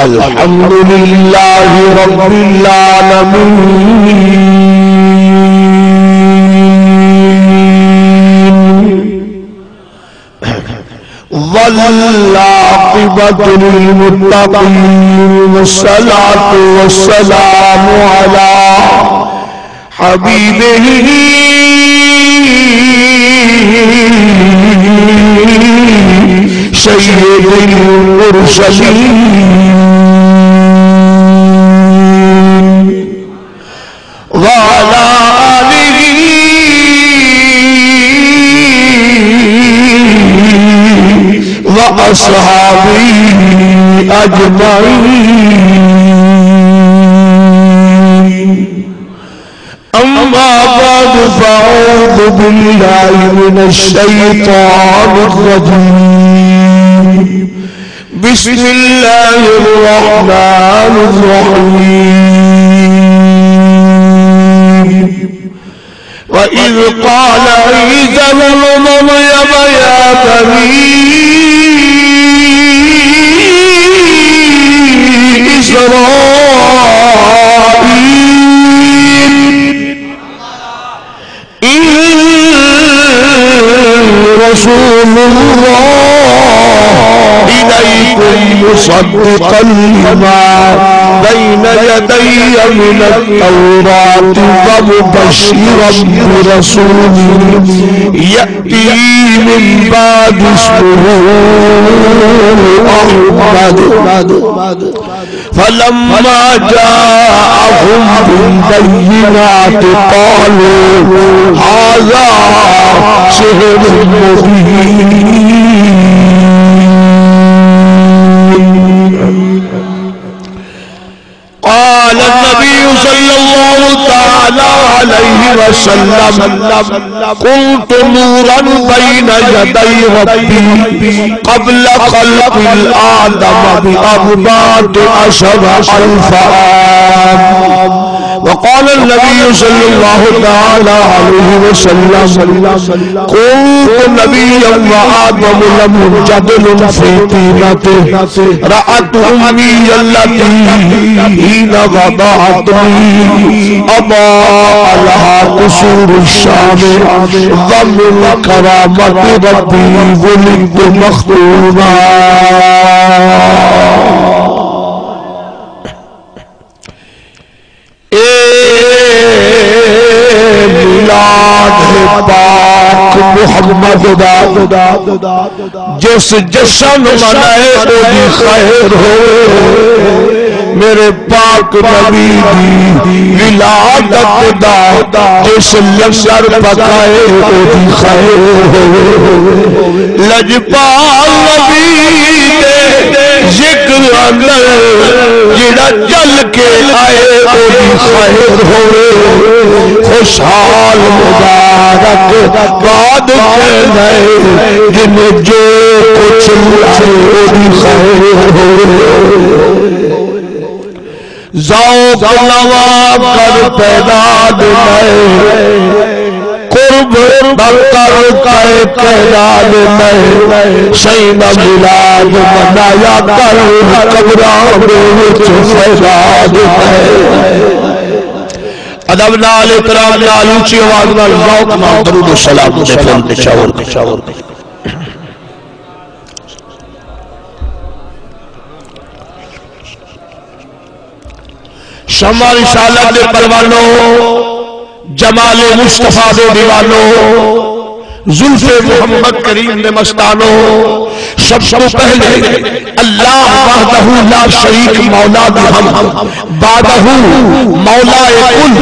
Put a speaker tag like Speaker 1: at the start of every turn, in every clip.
Speaker 1: الحمد لله رب العالمين والعاقبة للمتقين والصلاة والسلام على حبيبه سيد المرسلين وعلى آله وأصحابه أجمعين أما بعد فأعوذ بالله من الشيطان الرجيم بسم الله الرحمن الرحيم وإذ قال عيسى ابن مريم يا بني إسرائيل إني رسول الله إليكم مصدقا لما بين يدي من التوراة ومبشرا برسول يأتي من بعد اسمه أحمد فلما جاءهم بالبينات قالوا هذا سحر مبين قال النبي صلى الله تعالى عليه وسلم كنت نورا بين يدي ربي قبل خلق الآدم ب14,000 عام وقال النبي صلى الله تعالى عليه وسلم كنت نبيا وآدم لم جدل في طينته رأت أمي التي حين وضعتني أضاء لها قصور الشام ومن كرامة ربي ولدت مختونا پاک محمد دا جس جشن منائے اوہی خیر ہو میرے پاک نبی دی ولادت دا جس لنگر پکائے اوہی خیر ہو لجپال نبی دے ذکر اندر جڑا چل کے آئے اوہی خیر ہو خوشحال مبارک بعد کہنے جن جو کچھ لائے بھی خیر ہو ذوق نواب کر پیدا دے قرب بکر کر پیدا دے شہید ملاد منایا کر قبران وچ فیدا دے ادب نال اکرام نال اونچی آواز نال ذوق نال درود و سلام دے پھول پشاور شمع رسالت دے پروانوں جمال مصطفیٰ دے دیوانوں زلف محمد کریم دے مستانوں سب پہلے اللہ وحدہ لا شریک مولا دے ہم بعدہ مولا کل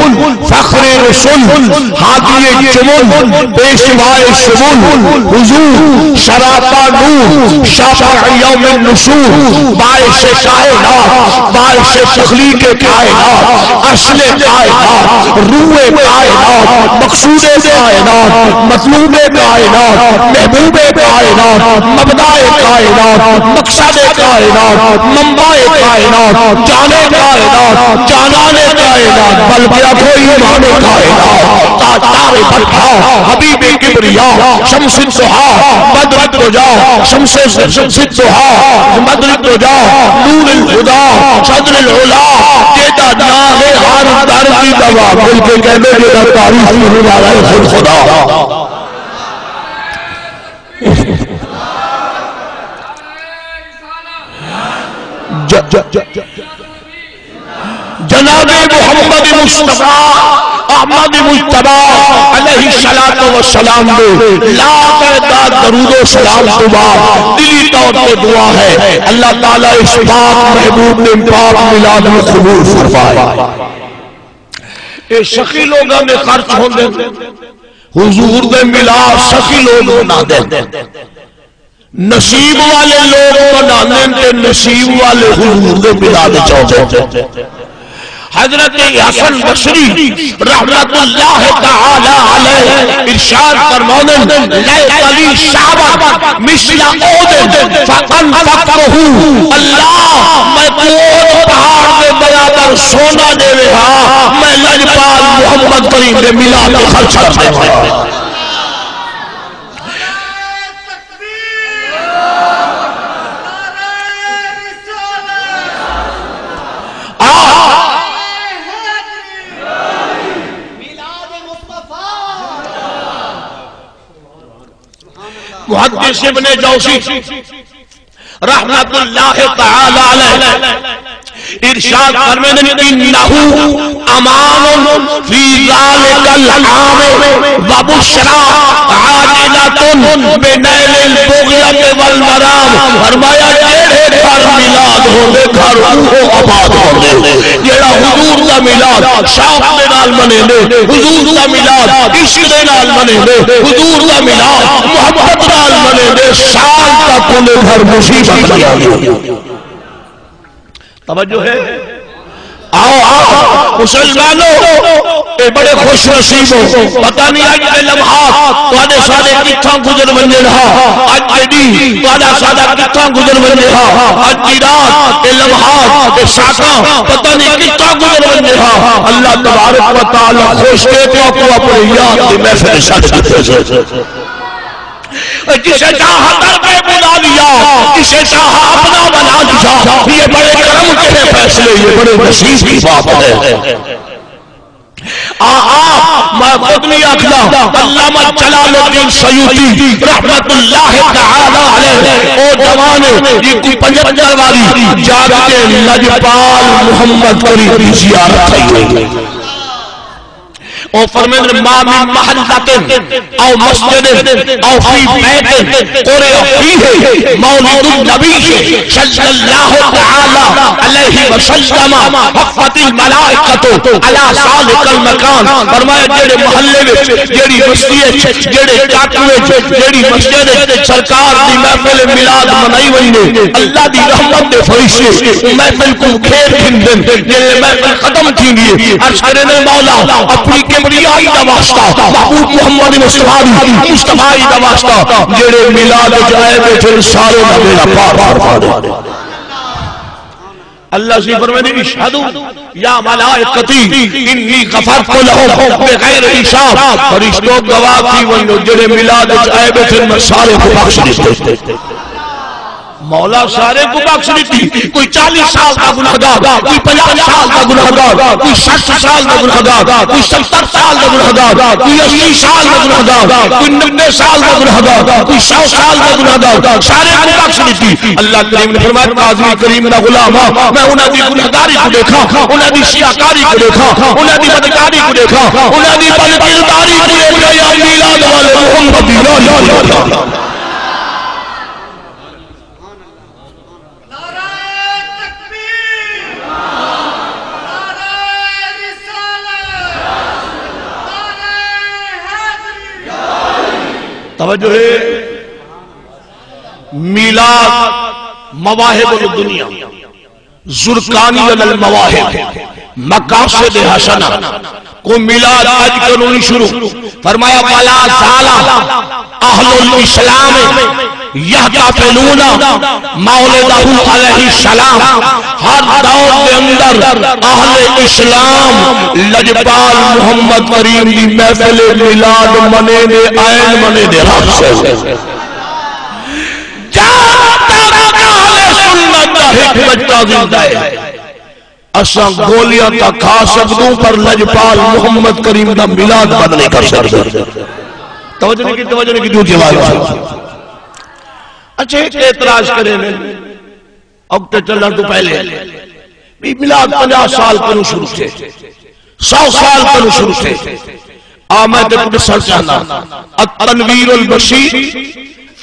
Speaker 1: فخر رسول حادی جمل پیشوائے شمول حضور شراپا نور شافع یوم النشور باعث کائنات باعث تخلیق کائنات اصل کائنات روح کائنات مقصود کائنات مطلوب کائنات محبوب کائنات مبدأ کائنات مقصد کائنات منبع کائنات جانے کائنات جانان کائنات بل بیا کوئی ایمان کائنات تاجدار بطھا حبیب کبریا شمس الضحا بدر الدجا شمس الضحا بدر الدجا نور الہدا صدر العلا جیدہ ناغے ہر درد دوا مل کے کہنے جیدہ تعریف کرنے والا ہے خود خدا جناب محمد مصطفیٰ احمد مجتبی علیہ السلام نے لاکھ اعداد درود و سلام کے بعد دلی طور پہ دعا ہے اللہ تعالیٰ اس پاک محبوب نے پاک میلاد میں قبول فرمائے. اے سخی لوگاں میں خرچ ہوندے حضور دے میلاد سخی لوگ بنا دے نصیب والے لوگ بنانے تے نصیب والے حضور دے میلاد چاہتے. حضرت حسن بصری رحمت اللہ تعالی علیہ ارشاد فرماتے ہیں لیلی شعبہ مثل عود فانفقه اللہ میں کوٹ پہاڑ کے برابر سونا دے رہا میں لجپال محمد کریم دے میلاد خرچ کرنے والا. محدث ابن جوزی رحمت اللہ تعالی علیہ ارشاد فرماتے ہیں انہو امان فی ذالک العام وبشرا عاجلۃ بنیل البغیۃ والمرام. فرمایا جڑے گھر میلاد ہوندے گھر وہ آباد ہوندے جڑا حضور دا میلاد شوق دے نال منے نے حضور دا میلاد عشق دے نال منے نے حضور دا میلاد محبت نال منے نے سال تک انہیں گھر مصیبت کیا گیا. توجہ ہے آؤ مسلمانوں اے بڑے خوش نصیب ہو پتہ نہیں آج کے لمحات توڑے سارے کتھاں گزر بننے رہا آج کے دی توڑا سارا کتھاں گزر بننے رہا آج کی رات اے لمحات اے ساکاں پتہ نہیں کتھاں گزر بننے رہا. اللہ تبارک و تعالی خوش کے تو اپنے یاد دی محفل شاد کرتے ہیں جسے چاہا در پہ بلا لیا جسے چاہا اپنا بنا دیا. یہ بڑے کرم کے فیصلے یہ بڑے نصیب کی بات ہے. میں خود نہیں آکھدا علامہ جلال الدین سیوطی رحمت اللہ تعالی علیہ او جوان یہ کوئی 75 والی جاگ کے لجپال محمد کریم کی زیارت تھی او فرمائیں ما من محلت او مسجد او فی بیت قرئ فیہ مولد النبی صلی اللہ تعالی علیہ وسلم حفت الملائکۃ علی ذالک المکان. فرمایا جڑے محلے وچ جڑی بستی وچ جڑے ٹاٹو وچ جڑی مسجد سرکار دی محفل میلاد منائی وئی نے اللہ دی رحمت دے فرشتے محفل کو گھیر گھندن جڑے محفل ختم تھیندی عرض کرے نے مولا اپنی کبریائی دا واسطہ محبوب محمد مصطفیٰ دا واسطہ جڑے میلاد جائے بیٹھے سارے دا میرا پار فرما دے. اللہ سے فرماتے ہیں اشہدوا یا ملائکتی انی غفرت لہم بغیر حساب. فرشتوں گواہ تھی وہ جڑے میلاد جائے بیٹھے میں سارے کو بخش دیتے. مولا سارے کو بخش دیتی. کوئی 40 سال کا گناہگار کوئی 50 سال کا گناہگار کوئی 60 سال کا گناہگار کوئی 70 سال کا گناہگار کوئی 80 سال کا گناہگار کوئی 90 سال کا گناہگار کوئی 100 سال کا گناہگار سارے کو بخش دیتی. اللہ کریم نے فرمایا قاضی کریم دا غلام میں انہاں دی گناہگاری کو دیکھا انہاں دی سیاکاری کو دیکھا انہاں دی بدکاری کو دیکھا انہاں دی بدکاری کو دیکھا یا میلاد والے محمد لا الہ الا اللہ. توجہ ہے میلاد مواہب الدنیا زرکانی المواہب مقاصد حسنہ کو میلاد آج قانونی شروع فرمایا ولا زالا اہل الاسلام یحتفلون مولدہ علیہ السلام. ہر دور کے اندر اہل اسلام لجپال محمد کریم کی محفل میلاد منے نے آئین منے دے رب سے جہاں تک اہل سنت کا حکمت کا زندہ ہے اساں گولیاں تا کھا سکدوں پر لجپال محمد کریم دا میلاد بند نہیں کر سکتے. توجہ نہیں کی دوتی آواز. اچھا ایک اعتراض کرے میں اب تے چلن تو پہلے میلاد 50 سال پہلے شروع تھے 100 سال پہلے شروع تھے. آمد ابن سرچانا التنویر البشیر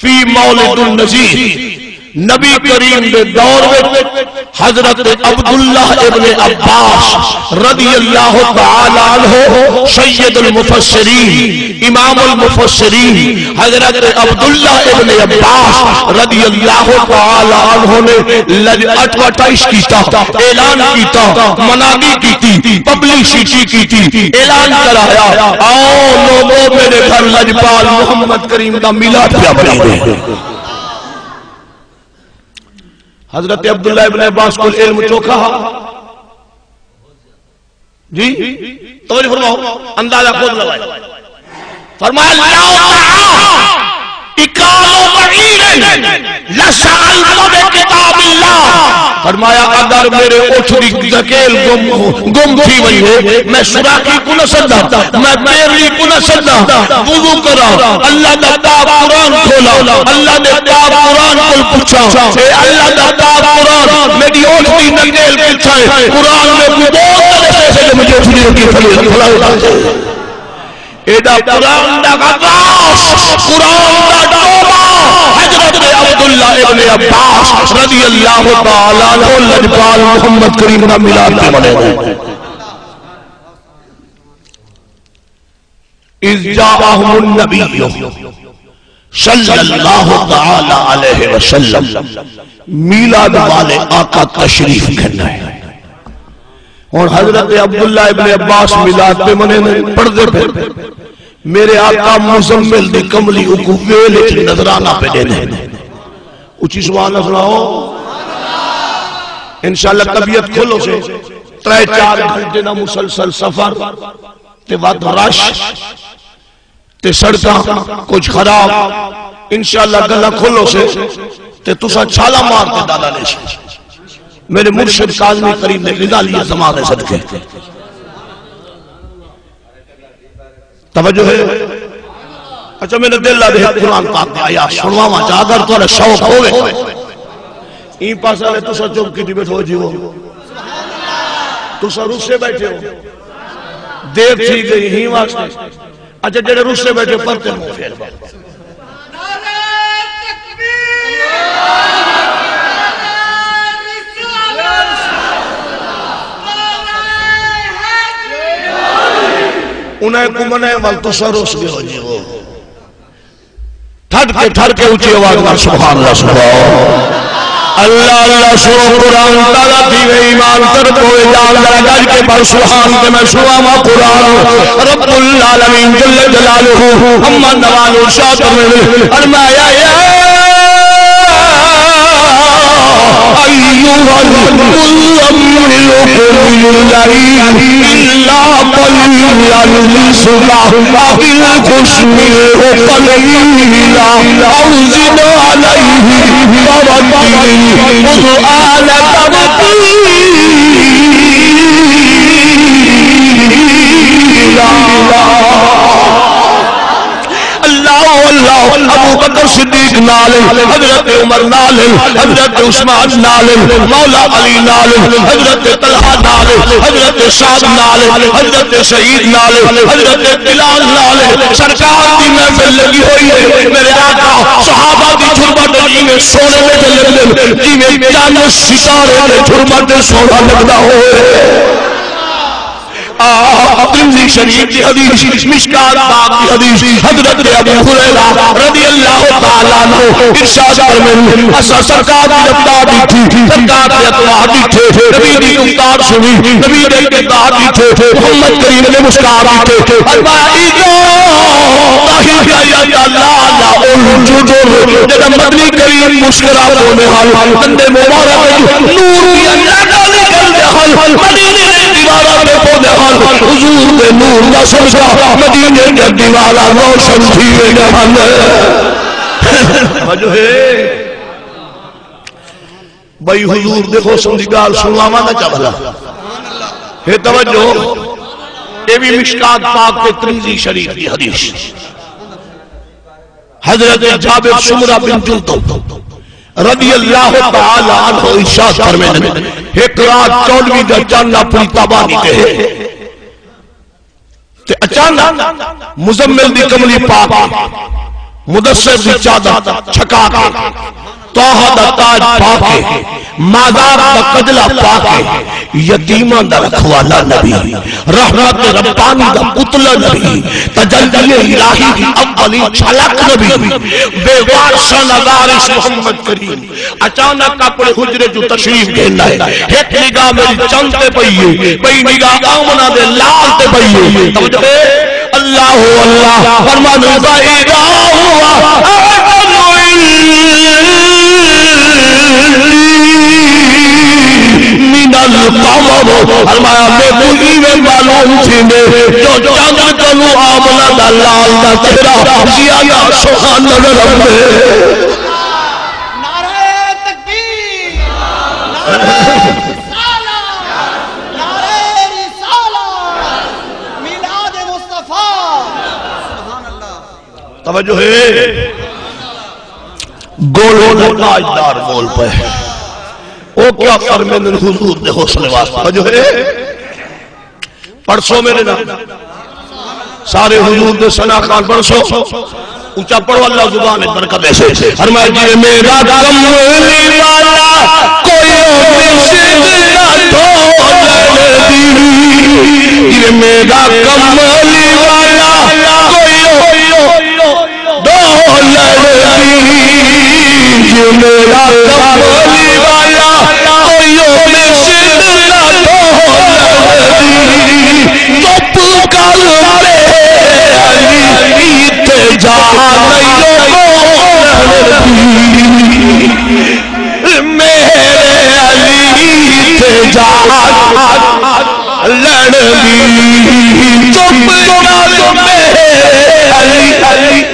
Speaker 1: فی مولد النذیر نبی کریم دے دور میں حضرت عبداللہ ابن عباس رضی اللہ تعالی عنہ سید المفسرین امام المفسرین حضرت عبداللہ ابن عباس رضی اللہ تعالی عنہ نے اٹوٹائش کیتا اعلان کیتا منادی کیتی پبلسٹی کیتی اعلان کرایا آؤ لوگوں میرے گھر لجپال محمد کریم دا میلاد کیا بنائے. حضرت عبداللہ ابن عباس کو علم چوکھا جی توجہ فرماؤ اندازہ خود لگائے. فرمایا لا اکالو بعیرن لسألت بکتاب اللہ. فرمایا اگر میرے اٹھ دی دکیل گم تھی وہی ہے میں سراخی کو نہ سدا میں تیری کو نہ سدا وضو کرا اللہ دا پاک قرآن کھولا اللہ نے پاک قرآن کو پوچھا اے اللہ دا پاک قرآن میری اٹھ دی دکیل پوچھائے قرآن میں کوئی بہت طرح سے مجھے اٹھ دی دکیل کھولا ایڈا قرآن دا غواش قرآن دا ڈوبا حضرت عبداللہ ابن عباس رضی اللہ تعالیٰ عنہ لجپال محمد کریم دا میلاد کے بنے گئے. اذ جاءہم النبی صلی اللہ تعالیٰ علیہ وسلم میلاد والے آقا تشریف کرنا ہے اور حضرت عبداللہ ابن عباس میلاد پہ منے پردے پہ میرے آقا مزمل دی کملی اکو ویلے چھ نظرانہ پہ دینے اچھی سبحانہ سناؤ انشاءاللہ طبیعت کھلو سے 3-4 گھنٹے نہ مسلسل سفر تے وقت رش تے سڑکاں کچھ خراب انشاءاللہ گلہ کھلو سے تے تسا چھالا مارتے ڈالا لے سے میرے مرشد کاظمی کریم نے غذا لیا زمانے صدقے. توجہ ہے اچھا میں نے دل لے قرآن پاک دے آیا سنواما چاہ اگر تو نے شوق ہوئے این پاسا لے تسا چوب کی بیٹھ ہو جیو تسا روس سے بیٹھے ہو دیر تھی گئی ہی واسطے اچھا جڑے روس سے بیٹھے پرتے ہوں پھر انہیں کمنے والتو سروس گئے ہو جی وہ تھڑ کے اونچی آواز میں سبحان اللہ سبحان اللہ اللہ سبحان قرآن تعالیٰ تھی ایمان تر کوئی جان ذرا گج کے پر سبحان کے میں سبحان قرآن رب العالمین جل جلالہ ہم نوانو شاطر میں فرمایا یا ایوہ المزمل قم اللیل الا قلیلا نصفہ انقص منہ قلیلا او زد علیہ ورتل قرآن ترتیلا. اللہ ابو بکر صدیق نالل حضرت عمر نالل حضرت عثمان نالل مولا علی نالل حضرت طلحہ نالل حضرت سعد نالل حضرت سعید نالل حضرت بلال نالل سرکار دی محفل لگی ہوئی ہے میرے آقا صحابہ دی جھرمٹ جی میں سونے میں جلد جی میں چاند ستارے میں جھرمٹ سونا لگنا ہوئے. ترمذی شریف کی حدیث مشکات باغ کی حدیث حضرت ابو ہریرہ رضی اللہ تعالی عنہ ارشاد فرمائے اسا سرکار دی رفتار دیکھی سرکار دی اطاعت دیکھے نبی دی گفتار سنی نبی دی کردار دیکھے محمد کریم نے مسکرا دیکھے فرمایا اذا یا اللہ الجدر جب مدنی کریم مسکرا ہونے حال بندے مبارک نور کی اللہ ڈالے کر دے حال مدینے دیوارہ میں پودے حال حضور دے نور دا سمجھا مدینے کے دیوارہ روشن تھیے جہاں وجہ ہے بھئی حضور دیکھو سمجھ گال سنواما نہ چاہلا ہے توجہ یہ بھی مشکات پاک کے ترمذی شریف کی حدیث حضرت جابر سمرہ بن جندب رضی اللہ تعالی عنہ ارشاد فرماتے ہیں ایک رات 14ویں دا چاندہ پوری تابانی کے تے اچانک مزمل دی کملی پاک مدثر دی چادر چھکا کے توحہ دا تاج پاکے مازار دا قدلہ پاکے یتیمان دا رکھوالا نبی رحمت ربانی دا قتلہ نبی تجلی الہی کی اولی چھلک نبی بیوار شنگارش محمد کریم اچانک اپنے حجرے جو تشریف گھننا ہے ایک نگاہ میری چند تے پئیے پئی نگاہ آمنہ دے لال تے پئیے توجہ اللہ اللہ فرمان فَإِذَا هُوَ من القمر فرمایا میں کوئی میں معلوم تھی میں جو چاند کنو آمنہ دا لال دا تیرا زیادہ سخان نظر ہمیں
Speaker 2: نعرہ تکبیر نعرہ میلاد مصطفیٰ سبحان اللہ
Speaker 1: توجہ ہے گولوں نے تاجدار بول پہ او کیا فرمین حضور دے حوصلے واسطہ جو ہے پرسوں میرے نام سارے حضور دے ثنا خان پرسوں اونچا پڑھو اللہ زبان برکت ایسے فرمایا جی میرا کملی والا کوئی مسجد نہ دھولے دی جی میرا کملی والا کوئی دھولے دی جی میرا کملی والا کوئی مسجد نہ دھولے دی چپ کر علی تے جا میرے علی تے جا لڑبی چپ کر میرے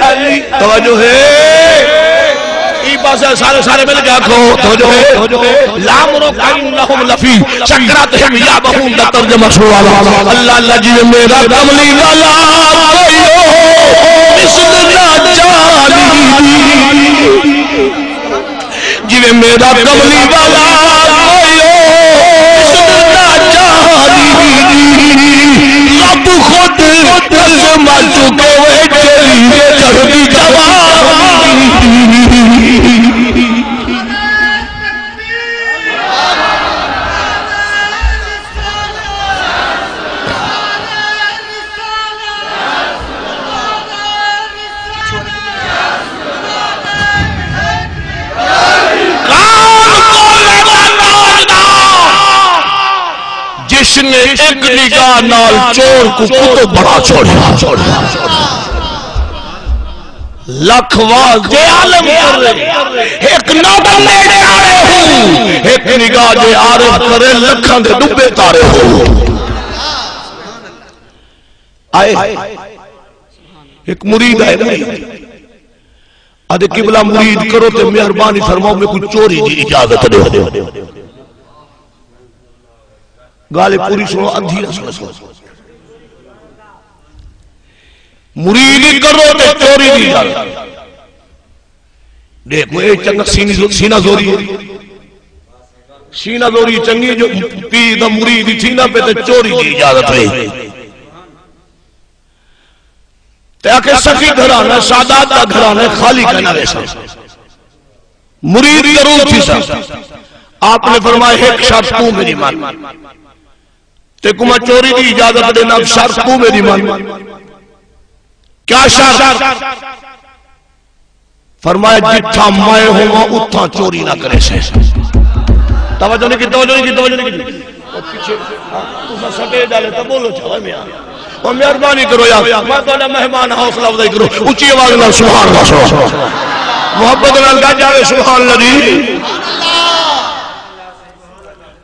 Speaker 1: علی توجہ ہے سارے مل گیا کھو توجہ ہے لامرو قائم لہم لفی شکراتہم یا بہون دا ترجمہ شوالا اللہ اللہ جی میرا کملی والا جی میرا کملی والا رب خود کلمہ چکے ہوئے چلی چڑھتی جوانی جس نے ایک نگاہ نال چور کو کتو بڑا چھوڑا لکھواز جے عالم کر رہے ایک نوبہ میرے آرے ہوں ایک نگاہ جے عارف کرے لکھاں دے ڈبے تارے ہوں آئے ایک مرید ہے آدھے قبلہ مرید کرو تے مہربانی فرماؤ میں کچھ چوری دی اجازت دے گالے پوری سنو اندھی نہ سنو مرید کرو تے چوری دی اجازت دیکھو اے چنگا سینہ زوری ہے سینہ زوری چنگی جو پی دا مرید سینہ پہ تے چوری دی اجازت رہی تے آکے سخی گھرانا سادات کا گھرانا خالی کہنا ویسا مرید ضرور تھی سا آپ نے فرمایا ایک شرط تو میری مان تے کما چوری دی اجازت دینا شرط تو میری مان کیا شرط فرمایا جتھا میں ہوں اتھا چوری نہ کرے سے توجہ نہیں کی توجہ نہیں کی توجہ نہیں کی پیچھے تو سٹے ڈالے تو بولو چاہے میں اور مہربانی کرو یا میں تو مہمان حوصلہ افزائی کرو اونچی آواز نال سبحان اللہ محبت نال گا جاوے سبحان اللہ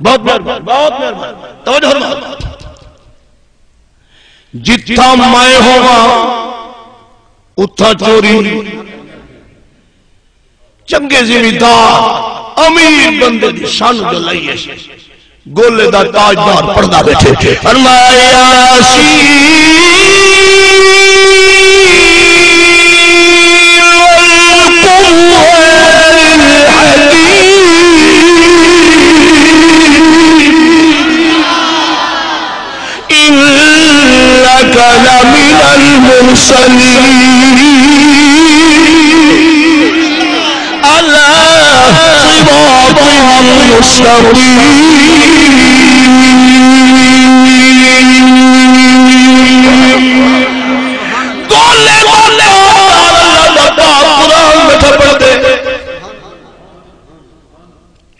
Speaker 1: بہت مہربان توجہ فرما جتھا میں ہوگا اتھا چوری چنگے زمیندار امیر بندے دی شان جو لئیے گولے دا تاجدار پردہ بیٹھے فرمایا إنك لمن المرسلين على صراط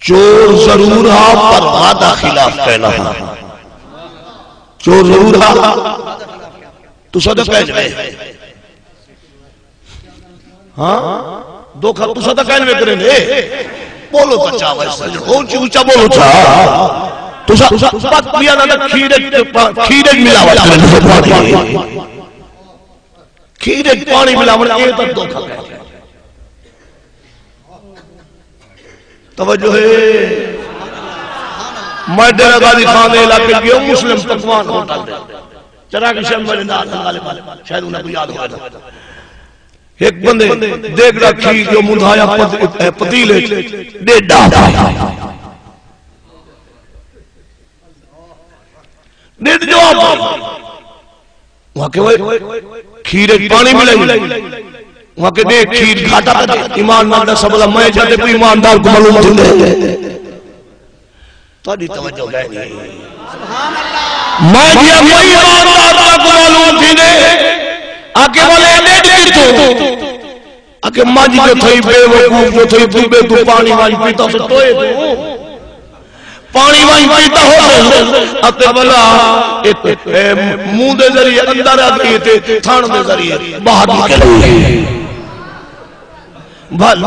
Speaker 1: چور ضرور ہاں پر وعدہ خلاف کہنا ہاں چور ضرور ہاں تو صدق کہہ جائے ہاں دھوکھا تو صدق کہہ جائے کریں گے بولو تا چاہوے اونچا بولو چاہ تو بات بیا نہ کھیرج ملاوٹ کریں گے کھیرج پانی ملاوٹ یہ تک دھوکھا کہہ جائے توجہ ہے میں ڈیرہ غازی خان علاقے گیا مسلم پکوان ہوٹل دے چراغ شہر میں نال شاید انہیں کو یاد ہوا تھا ایک بندے دیکھ رکھی جو مندھایا پتیلے دے ڈاپ دے جواب وہاں کہ وہ کھیرے پانی ملے وہاں کہ دیکھ کھیر گھاٹا پہ ایمان ماندہ سبلا میں جاتے کوئی ایماندار کو معلوم دے تو نہیں توجہ ہے نہیں میں جیا کوئی ایماندار کو معلوم دے آکے والے نیٹ کرتو آکے ماجی جو تھئی بے وقوف جو تھئی بے تو پانی وائی پیتا سے توئے تو پانی وائی پیتا ہو آکے والا مون دے ذریعے اندر آتی تھے تھان دے ذریعے باہر نکلے بھال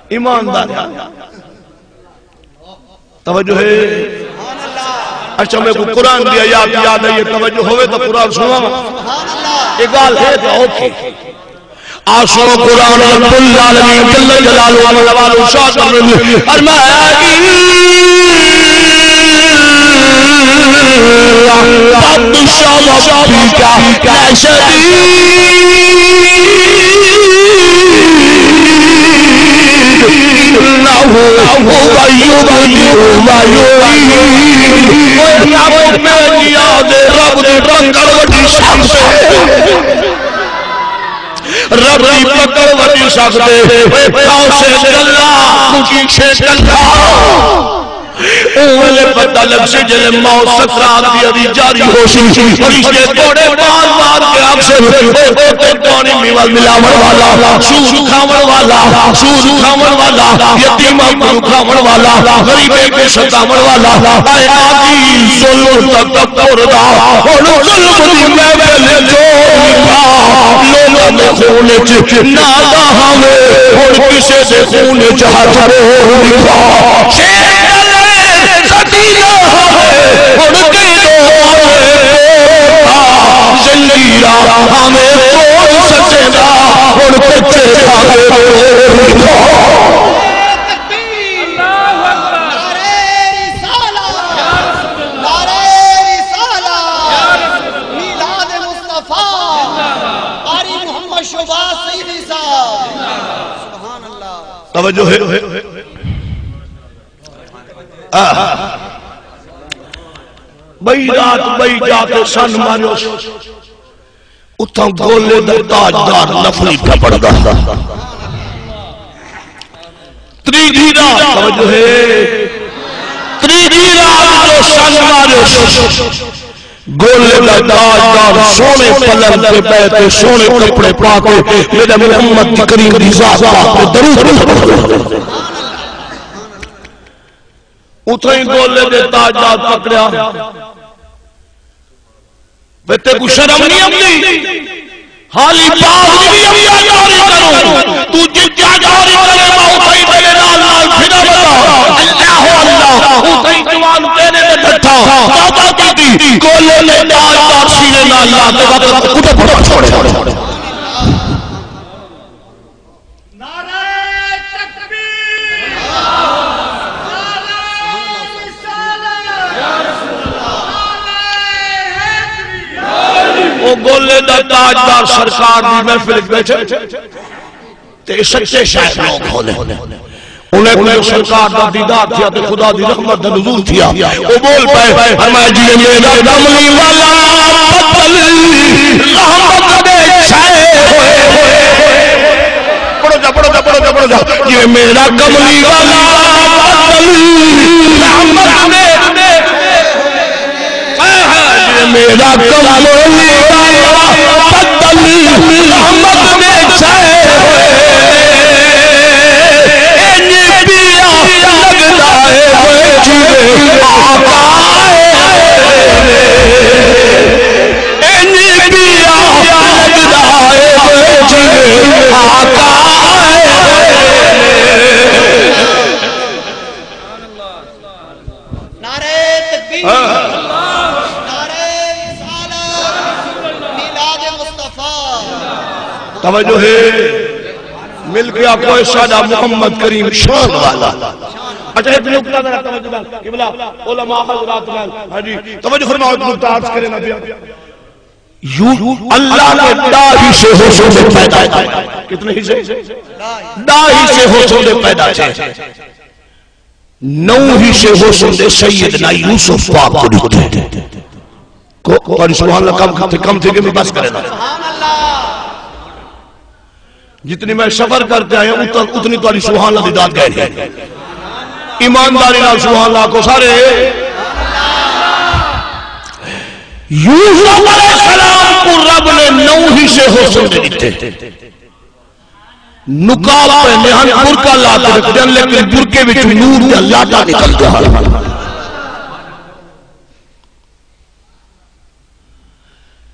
Speaker 1: ایماندار توجہ ہے اچھا میں کو قرآن دیا یاد ہے یہ توجہ ہوئے تو قرآن سنوا اقبال ہے تو اوکے آسو قرآن رب العالمین جل جلالہ والوالو شاہد فرمایا بطش ربک لشدید انہو یبدئ ما یعید رب میں یاد رب دی پکڑ وٹی شخص رب دی پکڑ وٹی شخص کھاؤ سے گلہ کچھی چھے گلہ اوہلے پتہ لگ سے جلے موت سکرات دی ابھی جاری ہو سی فرشتے توڑے بار کے آپ سے پانی میوال ملاوڑ والا سود کھاوڑ والا یتیمہ کو کھاوڑ والا غریبے کے ستاوڑ والا آئے آدھی ظلم تک توڑا اور ظلم دی میں پہلے جو لولو میں خونے چھ نادا ہمیں اور کسے سے خونے چاہتا روڑا سدیدہ ہے اور قیدوں زنجیرہ ہمیں کوئی سچے گا اور کچھے ہمیں
Speaker 2: تکبیر نعرہ رسالہ میلاد مصطفیٰ قاری محمد شہباز سیدی صاحب سبحان اللہ
Speaker 1: توجہ ہے بھئی رات بھئی جاتے سن مانوش اتھا گولے دا تاجدار نفلی پہ پڑ دا تریدی رات توجہ ہے تریدی رات جو سن مانوش گولے دا تاجدار سونے پلن کے بیٹھے سونے کپڑے پاکے میرے محمد کریم دی ذات پاکے درود اتھائی گولے دے تاجدار پکڑیا بیٹے کو شرم نہیں اپنی حالی باغ بھی امیا جاری کرو تو جا جاری کرے ماں اتھائی دلے نال پھر بتا اللہ اتھائی جوان دینے میں ڈھٹا بابا کی دی گولے دے تاجدار سینے نال لاتے وقت کٹے پھڑا چھوڑے گولے دا تاجدار سرکار دی محفل بیٹھے تے سچے شاعر لوگ ہونے انہیں کوئی سرکار دا دیدار تھیا تے خدا دی رحمت دا نزول تھیا وہ بول پائے فرمایا جی میرا کملی والا پتل رحمت دے چھائے ہوئے پڑھو جا یہ میرا کملی والا پتل رحمت دے میرا کملی والا پتل رحمت دے چھائے ہوئے توجہ ہے مل گیا کوئی سادہ محمد کریم شان والا اچھا ایک نکتہ ذرا توجہ دار قبلہ علماء حضرات ہاں جی توجہ فرماؤ ایک نکتہ عرض کرے نبی اللہ نے داہی سے حسن سے پیدا ہے کتنے ہی سے داہی سے حسن سے پیدا ہے نو ہی سے حسن سے سیدنا یوسف پاک کو دیتے اور سبحان اللہ کم تھے کہ میں بس کرے نا جتنی میں سفر کرتے آئے اتنی تو سبحان اللہ دیدات گئے ہیں ایمانداری نال سبحان اللہ کو سارے یوسف علیہ السلام کو رب نے نو ہی سے حسن دیتے نکاب پہ نہان برکہ لاتے رکھ دیں لیکن برکے بچ نور دیا لاتا نکلتا ہے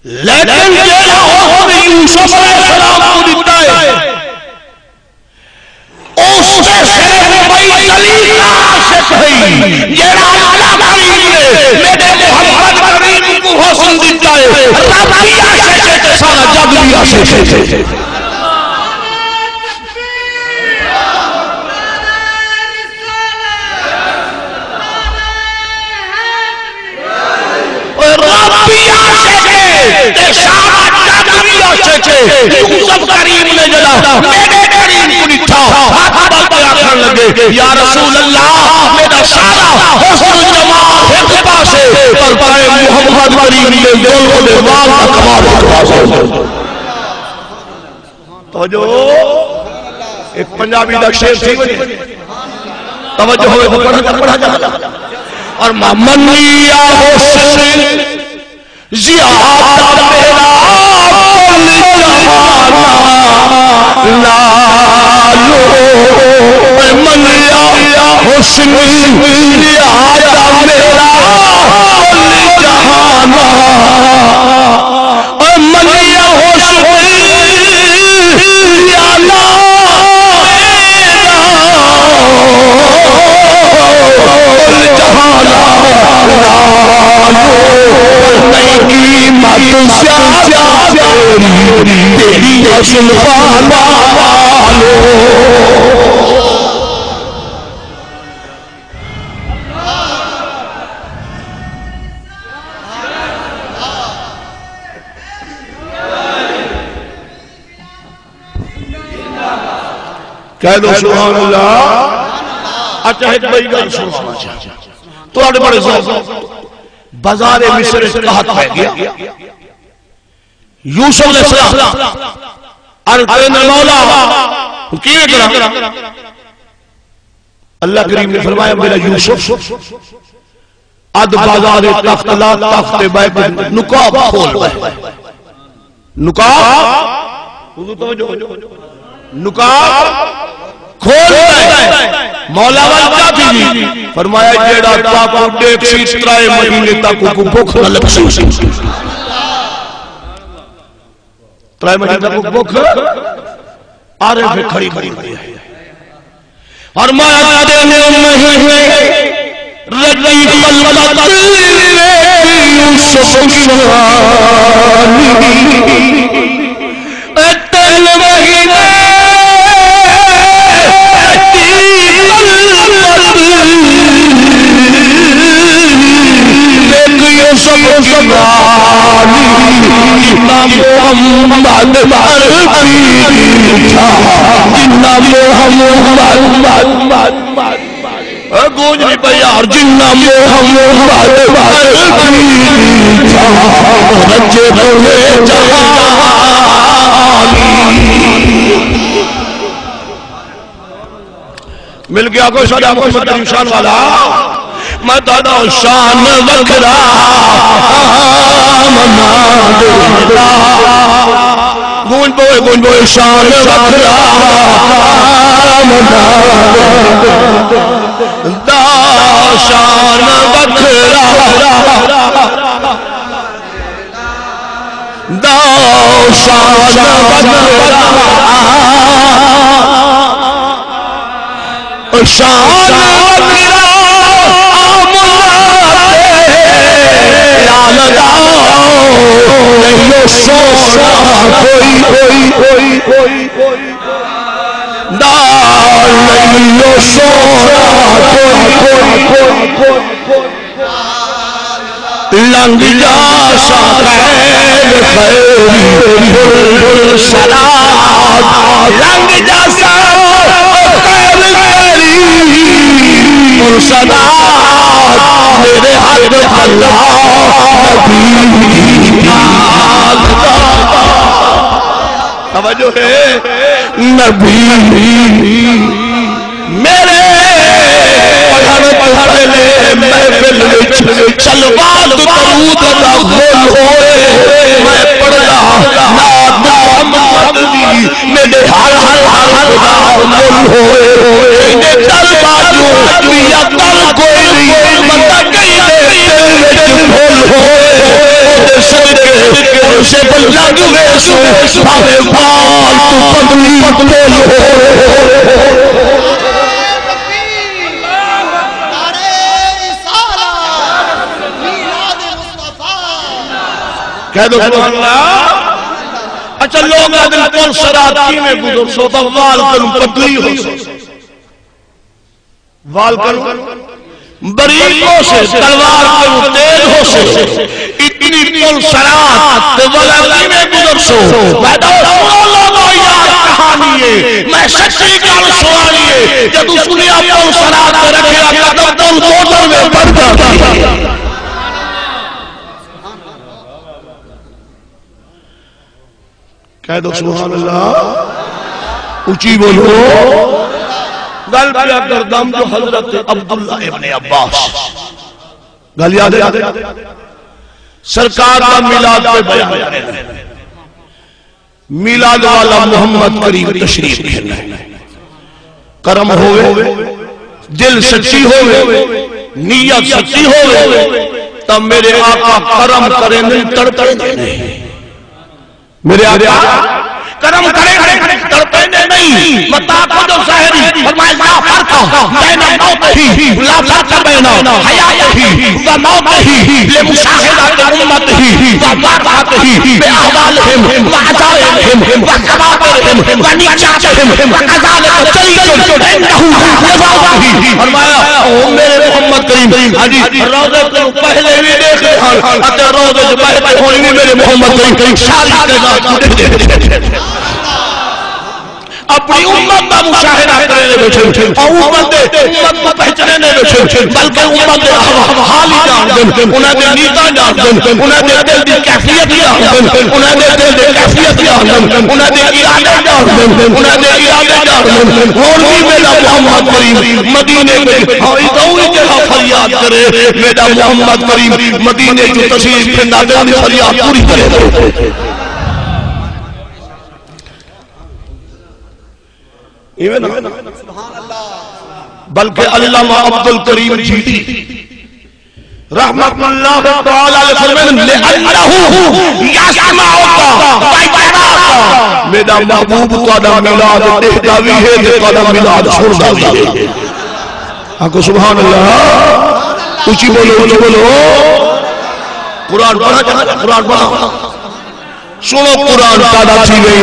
Speaker 1: لیکن جیڑا حسن یوسف علیہ السلام کو دیتا ہے اس سے صرف بھائی دلیل عاشق ہے جیڑا اللہ کریم نے میرے محمد کریم کو حسن دیتا ہے رب کی عاشق ہے سارا جب بھی عاشق ہے یوسف کریم نے جلا میرے کریم کو نٹھا ہاتھ بلتے آخر لگے یا رسول اللہ میرا سارا حسن جمال ایک پاسے پر پائے محمد کریم نے دولوں نے وال کا کمال ایک پاسے توجہ ایک پنجابی دا شیر تھی توجہ ہوئے وہ پڑھا جا اور منیا حسن زیادہ میرا لالو منیا حسن زیادہ میرا جہانا منیا حسن زیادہ جہانا تیری حسن والا کہہ دو سبحان اللہ اچھا ایک بھائی گا سبحان اللہ تو آڑے بڑے ذوق بازار مصر کہت ہے گیا یوسف علیہ السلام ارکین مولا کیے کرا اللہ کریم نے فرمایا میرا یوسف اد بازار تخت لا تخت بیت نقاب کھول بے نقاب نقاب کھول بے مولا والا تھی فرمایا جیڑا تاکو دیکھ سیسترائے مہینے تاکو کو بھوک نہ لگ سی ترائے مہینے تاکو بھوک آرے پہ کھڑی کھڑی ہے فرمایا دینے مہینے رجی قلبت یوسف شرانی اتل مہینے دیکھ سب سبانی جنا محمد عربی تھا جنا محمد گونج نہیں پہ یار جنا محمد عربی تھا رجے ہوئے جہانی مل گیا کوئی سادہ محمد کریم شان والا میں دادا شان وکرا منا دیتا گونج بوئے شان وکرا منا دا شان وکرا دا شان وکرا شان وکرا نہیں سونا کوئی دار نہیں سونا کوئی لنگ جا ساقیل خیر سلام لنگ جا ساقیل خیر سلام میرے حد اللہ توجہ ہے نبی میرے پڑھنے لے محفل چلوال درود دا گھول ہوئے میں پڑھنا ناد محمد دی میرے ہر خدا مل ہوئے انہیں در باجو یا در کوئی نہیں مطا کئی دے بھول ہوئے سے بلنگ ویسو بھاوے بھال تو پدلی پدل ہوئے کہہ دو سبحان اللہ اچھا لوگ اگر کون سراتی میں گزر سو تو وال کروں پدلی ہو سو وال کروں بریقوں سے تلوار کروں تیز ہو سو اتنی کون سرات تو وال میں گزر سو میں دو سنو لوگو یار کہانیے میں سچی کال سوانیے جب سنیا کون سرات رکھیا قدم کون موٹر میں بڑھ جاتی کہہ دو سبحان اللہ اچھی بولو گل پیا کر دم جو حضرت عبداللہ ابن عباس گل یاد ہے سرکار کا میلاد پہ بیان میلاد والا محمد کریم تشریف لینا کرم ہوئے دل سچی ہوئے نیت سچی ہوئے تب میرے آقا کرم کریں نہیں تڑپیں نہیں میرے آقا کرم کریں تڑپیں نہیں مطا کو جو ظاہری فرمائے لا فرق بین موت ہی لا فرق بین حیات ہی و موت ہی لمشاہدات امت ہی و بارات ہی بے احوالہم و عزائرہم و کبابرہم و نیچاتہم و قذالت چلیتن انہو نظام ہی فرمایا او میرے محمد کریم حجی روزے کو پہلے بھی دیکھے اتے روزے جو پہلے ہوئی بھی میرے محمد کریم شالی کے ذات کو دیکھ اپنی امت کا مشاہدہ کرنے بیٹھے اور امت کو پہچنے بیٹھے بلکہ امت حالی جان دن انہیں دے نیتا جان دن انہیں دے دل دی کیفیت جان دن انہیں دے دل دی کیفیت جان دن انہیں دے ارادے جان دن انہیں دے ارادے جان دن اور بھی میرا محمد کریم مدینے میں ہوئی جہاں فریاد کرے میرا محمد کریم مدینے جو تشریف پہ نادر فریاد پوری کرے بلکہ علامہ عبدالکریم جیتی رحمت اللہ تعالی علیہ فرمائے لِأَنَّهُ يَسْمَعُكَ وَيَرَاكَ میرا محبوب قدم ملاد اہداوی ہے کہ قدم ملاد چھوڑ داوی ہے آنکو سبحان اللہ اچھی بولو قرآن پڑھا جانا قرآن پڑھا سنو قرآن تعالیٰ تھی گئی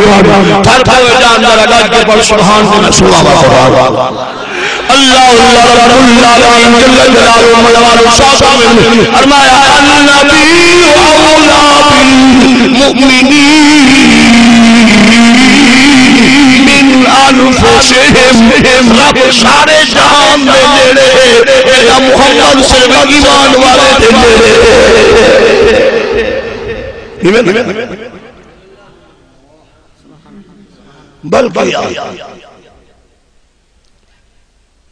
Speaker 1: تھر تھر جان در علاج کے پر سبحان دینا سنو قرآن اللہ اللہ رب العالمین جل جلالہ و ملوال صاحب فرمایا النبی اولا بالمؤمنین من انفسہم رب سارے جہان میں نیڑے میرا محمد صرف ایمان والے دے نیڑے بلکہ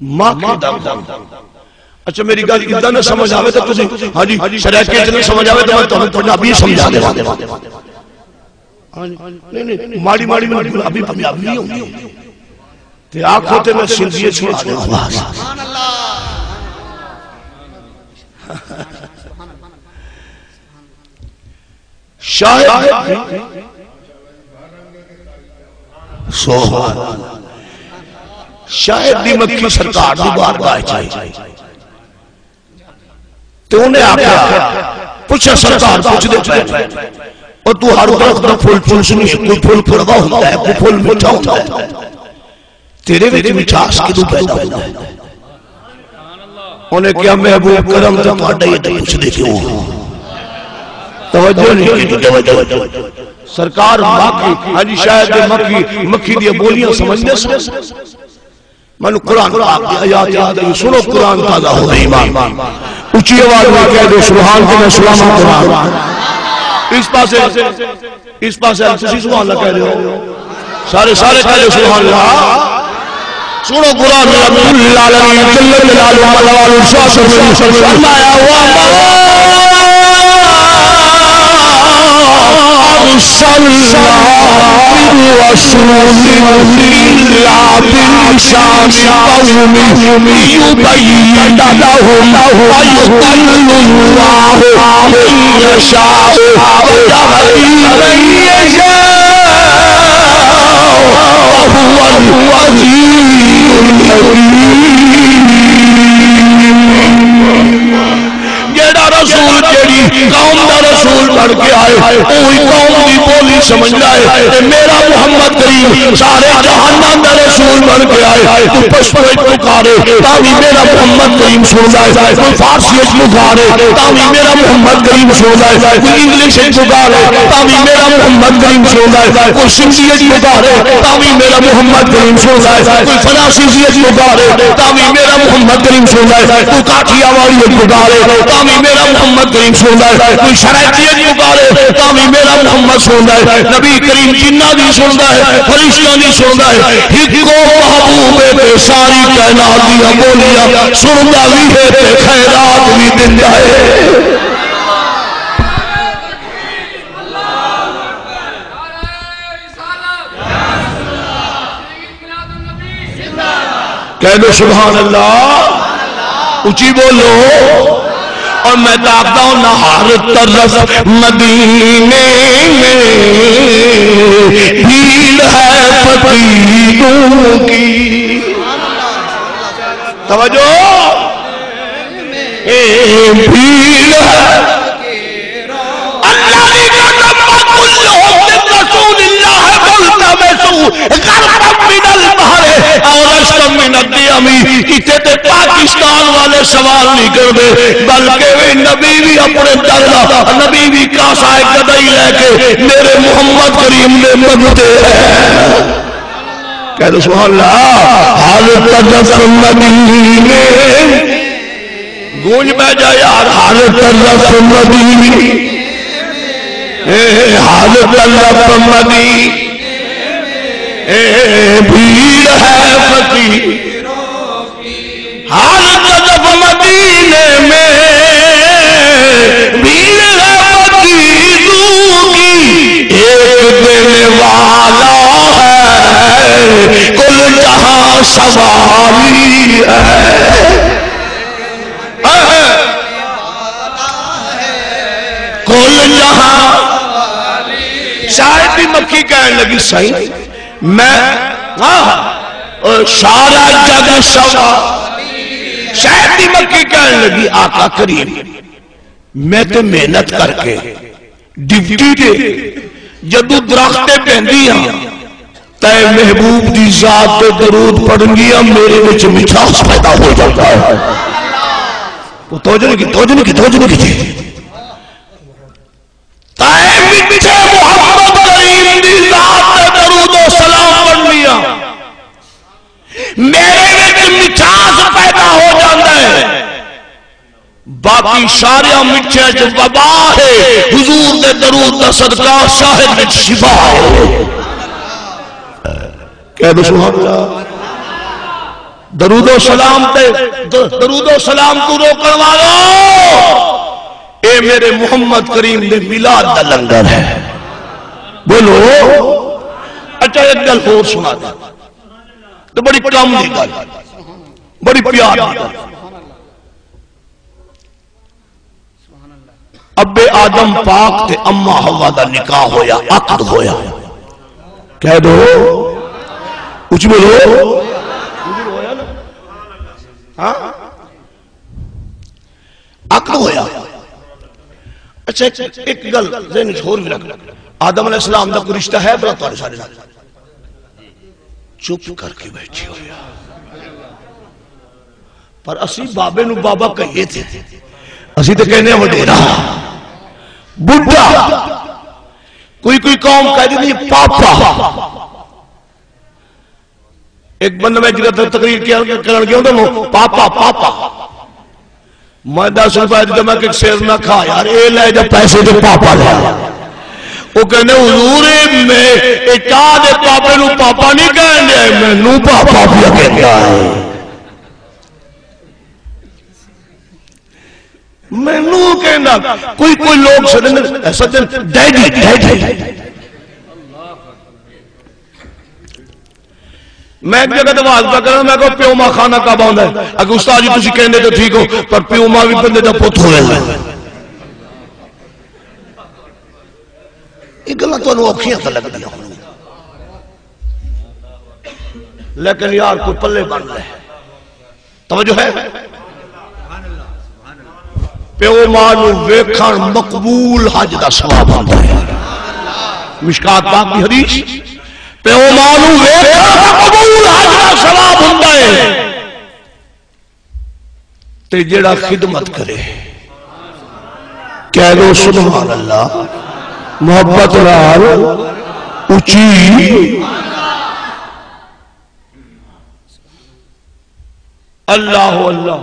Speaker 1: ماں کی دعوت. اچھا میری گل اتنا نہ سمجھ آوے تو تسی ہاں جی شریعت کے اتنا سمجھ آوے تو میں تمہیں پنجابی سمجھا دے نہیں ماڑی ماڑی ابھی پنجابی نہیں ہوں تے آنکھوں تے میں سندھیے چھوڑا دے
Speaker 2: سبحان اللہ.
Speaker 1: شاید سبحان شاید دی مکی سرکار دی بارگاہ چاہیے تو انہیں آکھا پوچھا سرکار پوچھ دے اور تو ہر وقت نہ پھول پھول سنی کوئی پھول کڑوا ہوتا ہے کوئی پھول مٹھا ہوتا ہے تیرے وچ مٹھاس کدوں پیدا ہوتا ہے انہیں کیا محبوب کرم تو تہاڈا یہ پوچھ دے کیوں توجہ نہیں کی توجہ سرکار مکی ہاں جی شاید مکی دی بولیاں سمجھنے سے میں نے قرآن پاک کی آیات یاد ہے سنو قرآن تازہ ہو رہی ایمان اچھی آواز میں کہہ دو سبحان کے میں سلام قرآن اس پاسے تسی سبحان اللہ کہہ رہے ہو سارے کہہ دو سبحان اللہ سنو قرآن رب العالمین جل جلالہ والوالو فرمایا ہوا صلی اللہ رسول اللہ بالشام قوم یبین لهم ویضل اللہ من یشاء ویہدی من یشاء وهو العزیز الحکیم. جیڑا رسول جیڑی قوم دا رسول بڑھ کے آئے اوہی قوم دی بولی سمجھ لائے میرا محمد کریم سارے جہنم دا رسول بڑھ کے آئے تو پشپوچ پکارے تاوی میرا محمد کریم سن لائے کوئی فارسیت پکارے تاوی میرا محمد کریم سن لائے کوئی انگلش پکارے تاوی میرا محمد کریم سن لائے کوئی سندھیت پکارے تاوی میرا محمد کریم سن لائے کوئی فرانسیسیت پکارے تاوی میرا محمد کریم سن لائے کوئی کاٹھیا والیت پکارے تاوی میرا محمد کریم سن لائے کوئی شرائطیت پکارے تاوی میرا محمد سن لائے نبی کریم جنہ بھی سن لائے فرشتہ بھی سن لائے ہکو محبوب بے ساری کائنات دیا بولیا سن بھی ہے تے خیرات بھی دن جائے. کہہ دو سبحان اللہ اچھی بولو اور میں داتا ہوں نہ ہر طرف مدینے میں بھیڑ ہے فقیروں کی. توجہ بھیڑ ہے اللہ نے کہا کلہم من رسول اللہ ملتمسوا غرقا من البحر اور اشرا من الدیم. اتنے تے پاکستان والے سوال نہیں کر دے بلکہ نبی بھی اپنے درگاہ نبی بھی کاسائے گدائی لے کے میرے محمد کریم نے مگتے ہیں. کہہ دو سبحان اللہ حال طرف مدینے گونج بہ جائے یار حال طرف مدینے حال طرف مدینے بھیڑ ہے فقیر حال طرف مدینے میں بھیڑ ہے فقیروں کی ایک دینے والا کل جہاں سواری ہے کل جہاں. شاید بھی مکی کہنے لگی صحیح میں سارا جگ سواری. شاید بھی مکی کہنے لگی آقا کریم میں تو محنت کر کے ڈیوٹی دے جدو درختے پہندی ہیں تے محبوب دی ذات تے درود پڑھن گیا میرے وچ مٹھاس پیدا ہو جاتا ہے. توجہ نہیں کی جتھے محمد کریم دی ذات تے درود و سلام پڑھنیا میرے وچ مٹھاس پیدا ہو جاتا ہے، باقی سارے مٹھے جو وبا ہے، حضور دے درود دا صدقہ شاہد وچ شفا ہے۔ کہہ دو سبحان اللہ۔ درود و سلام تے درود و سلام تو روکن والو، اے میرے محمد کریم دے میلاد دا لنگر ہے، بولو۔ اچھا ایک گل اور سنا دے تو بڑی کم دی گل، بڑی پیار دی گل۔ ابے آدم پاک تے اماں حوا دا نکاح ہویا، عقد ہویا، کہہ دو کچھ بولو، عقد ہویا۔ اچھا ایک گل ذہن چھوڑ بھی رکھ، آدم علیہ السلام دا کوئی رشتہ ہے بلا تمہارے سارے نال؟ چپ کر کے بیٹھی ہویا، پر اسی بابے نو بابا کہیے تھے، اسی تے کہنے وڈیرا بڑھا، کوئی قوم کہہ دی نہیں پاپا۔ ایک بندہ میں جگہ تقریر کرن گیا ہوں پاپا پاپا، میں 10 روپے دیتا میں کہ سیر نہ کھا یار اے لے جا پیسے جو پاپا لے، وہ کہنے حضور میں اچھا دے پاپے نو پاپا نہیں کہنے، میں نو پاپا بھی کہتا ہے، میں نو کہنا۔ کوئی لوگ سدن ایسا دن ڈیڈی ڈیڈی، میں ایک جگہ دواز پہ کرنا، میں کہو پیو ماں کھانا کعبہ ہوندہ ہے، اگر استاد جی تسی کہنے تو ٹھیک ہو، پر پیو ماں بھی بندے دا پوت ہوئے ہیں۔ ایک گلہ تو انہوں اوکھیاں تھا لگ دیا ہوں، لیکن یار کوئی پلے بن لے، توجہ ہے؟ پیو ماں نو ویکھن مقبول حج دا ثواب ہوندہ ہے، مشکات پاک کی حدیث، پیو ماں نو ویکھن مقبول حج دا ثواب ہوندہ ہے، تے جڑا خدمت کرے، کہہ دو سبحان اللہ، محبت لال اچھی اللہ اللہ۔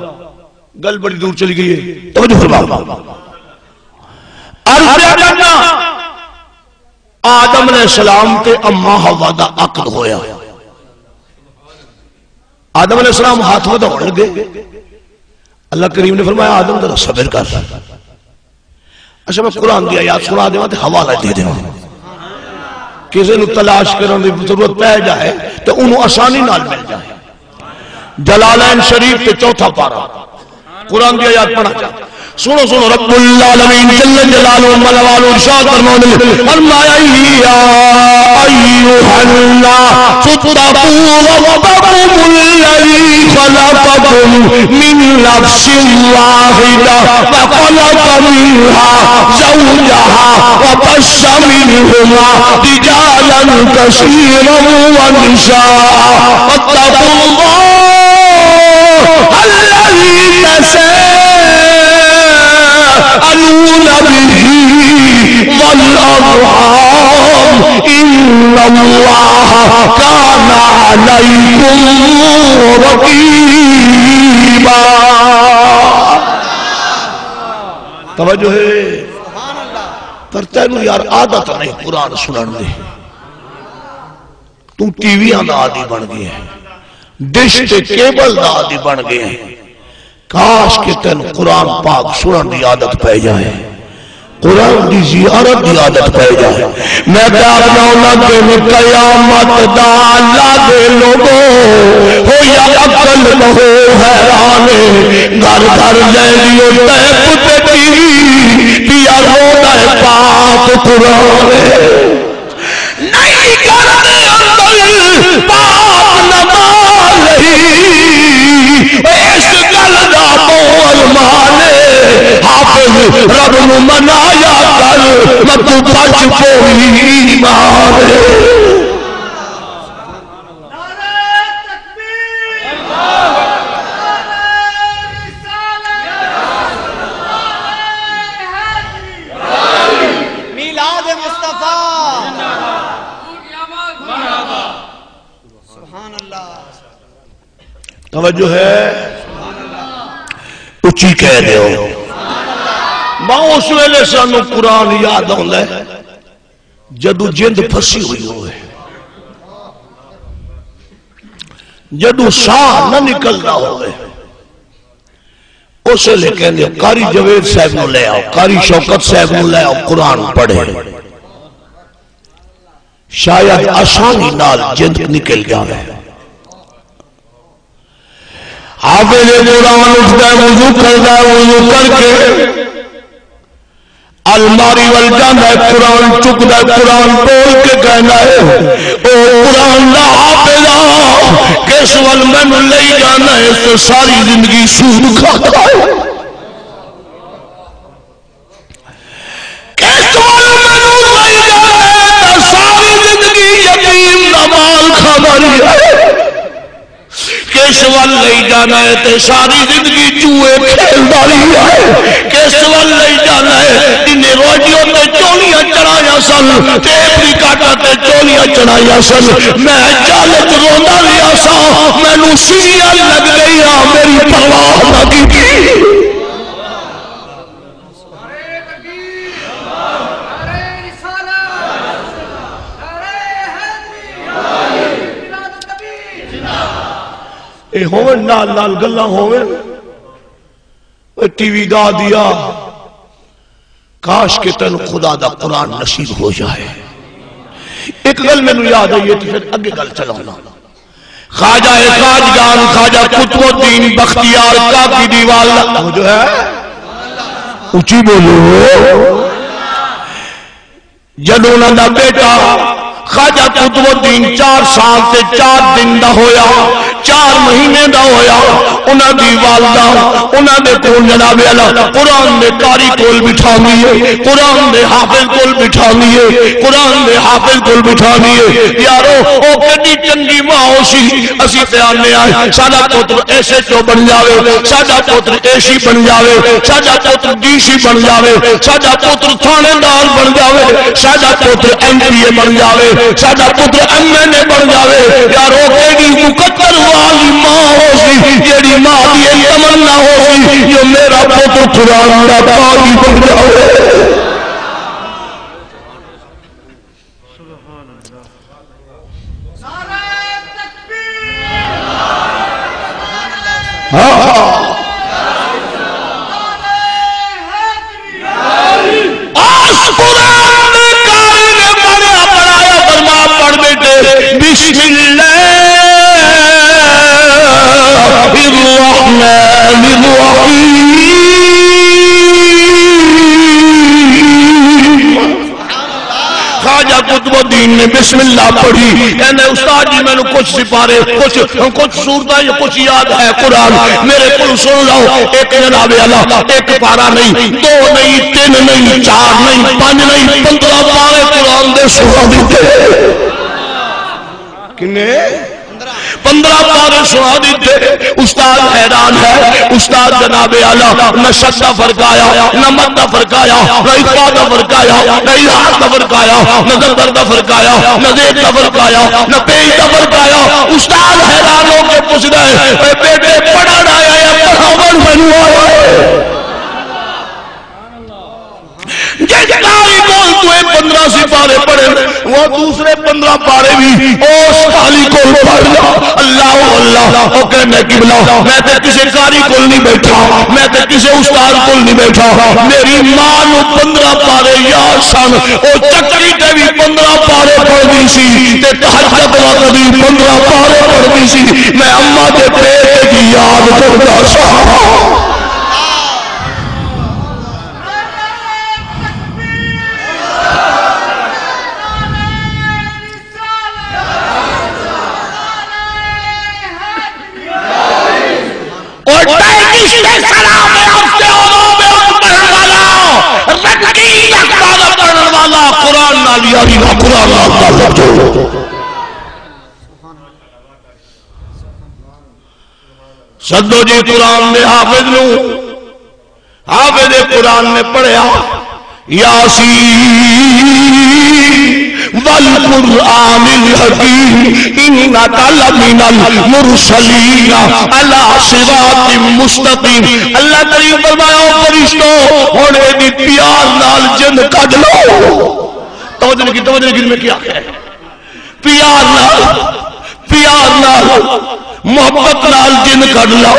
Speaker 1: گل بڑی دور چلی گئی ہے، توجہ فرماؤ۔ عرض کرنا آدم علیہ السلام تے اماں حوا دا عقد ہویا، آدم علیہ السلام ہاتھ میں دوڑ گئے، اللہ کریم نے فرمایا آدم ذرا صبر کر۔ اچھا میں قرآن دی آیات سنا دیواں تے حوالہ دے دیواں، کسی نو تلاش کرنے دی ضرورت پہ جائے تو انہوں آسانی نال مل جائے۔ جلالین شریف تے چوتھا پارہ قرآن دی آیات پڑھا جائے، سنو سنو، رب العالمین جل جلالہ ملوالہ ارشاد فرمانے فرمایا یا ایوہ الناس اتقوا ربکم الذی خلقکم من نفس واحدہ وخلق منها زوجها وبث منهما رجالا کثیرا ونساء واتقوا اللہ الذی تساءلون به والأرحام إن الله كان عليكم رقيبا۔ توجہ ہے، پر تینو یار عادت نہیں قرآن سنن دے، تو ٹی وی آندا عادی بن گئے ہیں، ڈش تے کیبل دا عادی بن گئے ہیں، کاش کہ تین قرآن پاک سنن دی عادت پہ جائے، قرآن دی زیارت دی عادت پہ جائے۔ میں دارنا لگن قیامت دا لگے لوگو ہو یا عقل بہو حیرانے، گھر گھر لیلیو ٹیپ ٹی دیا روڑا پاک قرآن نہیں کرنے اندر پاک نمالہی، اس گل دا بول مانے حافظ رب نو منایا کر مطو بچ پوئی مارے۔
Speaker 2: میلاد مصطفیٰ
Speaker 1: توجہ ہے اچھی کہہ دیو ماں اس ویلے سانو قرآن یاد آندا ہے جدو جند پھسی ہوئی ہوئے جدو ساہ نہ نکلنا ہوئے اسے لے کہنے قاری جوید صاحب نو لے آؤ قاری شوکت صاحب نو لے آؤ قرآن پڑھے شاید آسانی نال جند نکل جاوے حافظ قرآن اٹھتا ہے وضو کرتا ہے وضو کر کے الماری وال جانا ہے قرآن چکتا ہے قرآن بول کے کہنا ہے او قرآن دا حافظہ کس وال میں لے جانا ہے تو ساری زندگی سود کھاتا ہے کس وال میں لے جانا ہے تو ساری زندگی یتیم دا مال کھاتا ہے کس وال لے جانا ہے تے ساری زندگی چوہے کھیلدا رہیا ہے کس وال لے جانا ہے انہیں روڈیوں تے چولیاں چڑھایا سن ٹیپ ریکارڈر تے چولیاں چڑھایا سن میں جالت روندا رہیا سا مینوں سیریاں لگ گئی میری پرواہ نہ کیتی اے ہوئے نال نال گلہ ہوئے ٹی وی گا دیا کاش کہ تن خدا دا قرآن نصیب ہو جائے ایک گل میں نو یاد آئیے تو پھر اگے گل چلاؤنا خواجہ خواجگان خواجہ قطب الدین بختیار کاکی دیوال وہ جو ہے اچھی بولو جنونا دا بیٹا خواجہ قطب الدین 4 سال تے 4 دن دا ہویا 4 مہینے دا ہویا انہاں دی والدہ انہاں دے کول جناب اللہ قرآن دے قاری کول بٹھانی قرآن دے حافظ کول بٹھانی قرآن دے حافظ کول بٹھانی یارو او کڈی چنگی ماں ہوسی اسی تے آنے آئے ساڈا پتر ایسے جو بن جاوے ساڈا پتر ایسی بن جاوے ساڈا پتر ڈیسی بن جاوے ساڈا پتر تھانے دار بن جاوے ساڈا پتر ایم پی اے بن جاوے ساڈا پتر ایم این اے بن جاوے یارو کیڑی مقدر والی ماں ہوسی جیڑی ماں دی تمنا ہوسی جو میرا پتر قرآن دا قاری بن جاوے بسم اللہ الرحمن الرحیم خواجہ قطب الدین نے بسم اللہ پڑھی کہنے استاد جی میں نے کچھ سپارے کچھ صورتیں کچھ یاد ہے قرآن میرے کل سن لو ایک جناب اللہ ایک پارا نہیں 2 نہیں 3 نہیں 4 نہیں 5 نہیں 15 پارے قرآن دے سنا دیتے کنے 15 پارے سنا دیتے استاد حیران ہے استاد جناب اعلیٰ نہ شد کا فرق آیا نہ مد کا فرق آیا نہ اقفا کا فرق آیا نہ اظہار کا فرق آیا نہ زبر کا فرق آیا نہ زید کا فرق آیا نہ پیش کا فرق آیا استاد حیران ہو کے پوچھ رہے اے بیٹے پڑھنا آیا یا پڑھاون بنو آیا جاری کول تو 15 سپارے پڑھے وہ دوسرے 15 پارے بھی اس کالی کول پڑھ جا اللہ اللہ او کہنے کی بلا میں تے کسے کاری کول نہیں بیٹھا میں تے کسے استاد کول نہیں بیٹھا میری ماں نو 15 پارے یاد سن او چکری تے بھی 15 پارے پڑھ دی سی تے تہجد وقت بھی 15 پارے پڑھ دی سی میں اماں دے پیٹ کی یاد کردا سا سدو جی قرآن نے حافظ نو حافظ قرآن نے پڑھیا یاسین والقرآن الحکیم انک لمن المرسلین علی صراط مستقیم. اللہ کریم فرمایا فرشتوں ہونے دی پیار نال جن کڈ لو. توجہ کی میں کیا ہے؟ پیار نال محبت نال جن کڈ لو.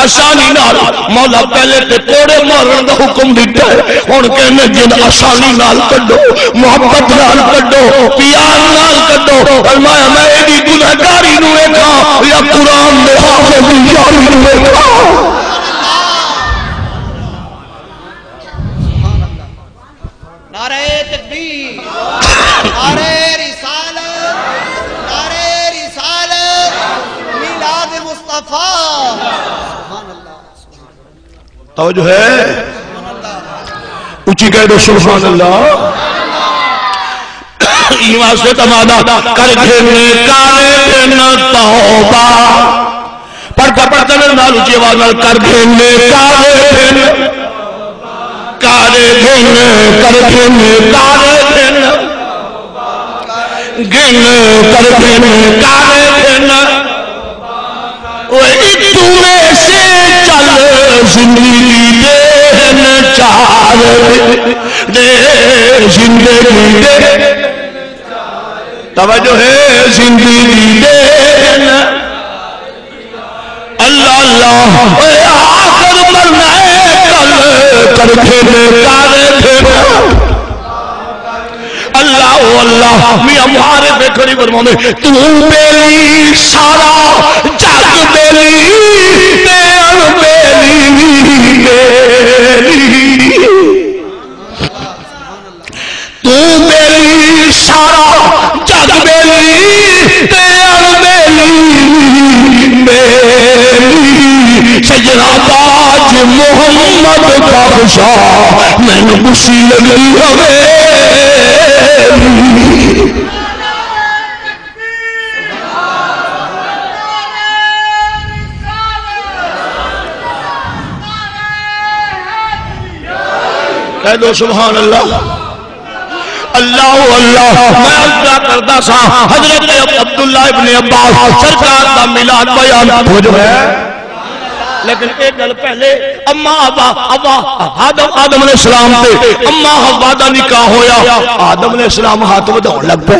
Speaker 1: آسانی نال مولا پہلے تے کوڑے مارن دا حکم دیتا ہے، ہن کہنے جن آسانی نال کڈو، محبت نال کڈو، پیار نال کڈو. فرمایا میں ایڈی گنہگاری نو ویکھاں یا قرآن دے حافظ یاری نو ویکھاں.
Speaker 2: نعرہ تکبیر، نعرہ رسالت، نعرہ رسالت، میلاد مصطفیٰ. سبحان اللہ.
Speaker 1: توجہ ہے؟ اونچی کہہ دو سبحان اللہ. ایمان سے تمادا کر گھنے کارے دن توبہ. پڑھتا میں نال اونچی آواز نال کر گھنے کارے دن کارے دن کر گھنے کارے دن گن کر گھنے کارے دن. تو میں سے چل زندگی دین چار دے زندگی دے. توجہ ہے؟ زندگی دین اللہ اللہ آخر مرنا ہے کل کر دھینے کارے دھینے. اللہ اللہ میاں مہارے بے کھڑی فرمانے تو بیلی سارا جگ بیلی تیر بیلی بیلی تو بیلی سارا جگ بیلی تیر بیلی بیلی. سجنہ باج محمد بخشا میں نے خوشی لگی ہوئے. کہہ دو سبحان اللہ. اللہ اللہ. میں عزیزہ کردہ سا حضرت عبداللہ ابن عباس سرکار دا میلاد بیان ہو جو ہے. لیکن ایک گل پہلے اما ابا آدم علیہ السلام تے اما حوا دا نکاح ہویا. آدم علیہ السلام ہاتھ وداؤن لگ پے.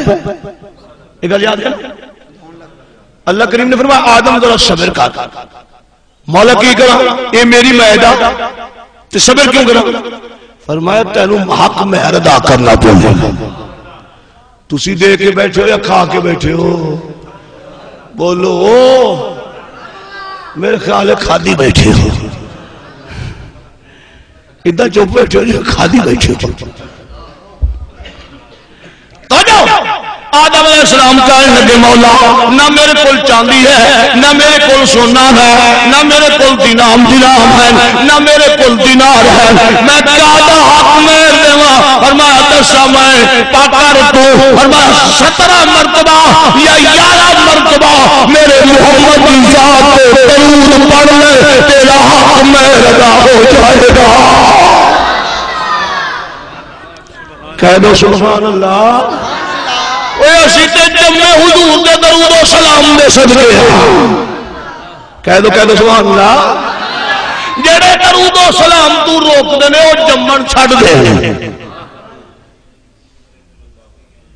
Speaker 1: ایک گل یاد ہے اللہ کریم نے فرمایا آدم ذرا صبر کر. مولا کی کرا اے میری معدہ تے صبر کیوں کرا؟ فرمایا تینوں حق مہر ادا کرنا پڑے. تسی دے کے بیٹھے ہو یا کھا کے بیٹھے ہو؟ بولو. میرے خیال ہے کھادی بیٹھے ہو. ادھا چوپ بیٹھے ہو جو کھادی بیٹھے ہو. تو جاؤ آدم علیہ السلام کہنے لگے مولا نہ میرے کول چاندی ہے نہ میرے کول سونا ہے نہ میرے کول درہم ہے نہ میرے کول دینار ہے. میں کہتا حق میں دیواں. فرمایا دسا میں پاکر تو. فرمایا 17 مرتبہ یا 11 مرتبہ میرے محمد کی ذات درود پڑھ لے تیرا حق میں ادا ہو جائے گا. کہہ دو سبحان اللہ. اسی تے جمع حضور دے درود و سلام دے صدقے. کہہ دو سبحان اللہ. جڑے درود و سلام تو روک دینے وہ جمن چھڑ دے.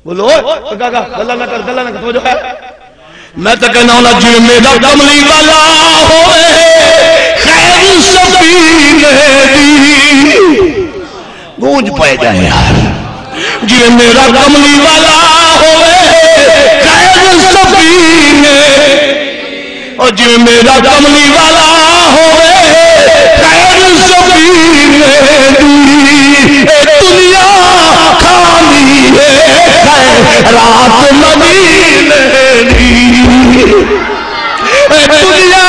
Speaker 1: بولو گلا نہ کر توجہ ہے. میں تو کہنا ہوں جی میرا کملی والا ہوئے خیر سفینے دی گونج پائے جائے یار. جی میرا کملی والا ہوئے خیر سفینے اور جی میرا کملی والا ہوئے خیر سفینے دی دنیا خالی ہے خیرات مدینے دی. دنیا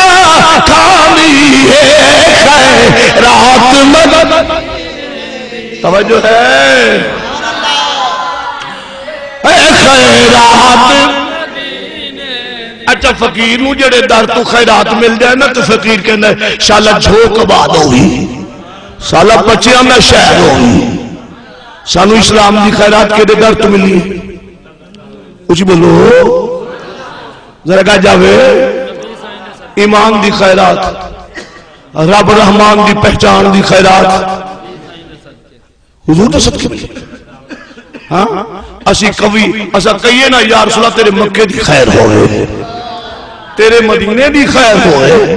Speaker 1: خالی ہے خیرات مدینے. توجہ ہے خیرات. اچھا فقیر نو جڑے در تو خیرات مل جائے نا تو فقیر کہنا ہے شالا جھوک آباد ہوئی سالا بچیاں میں شہر ہوئی. سانو اسلام دی خیرات کے در تو ملی کچھ بولو ذرا کہا جاوے ایمان دی خیرات رب رحمان دی پہچان دی خیرات حضور دے صدقے ملے ہاں اسی کبھی اسا کہیے نا یا رسول اللہ تیرے مکے دی خیر ہوئے تیرے مدینے دی خیر ہوئے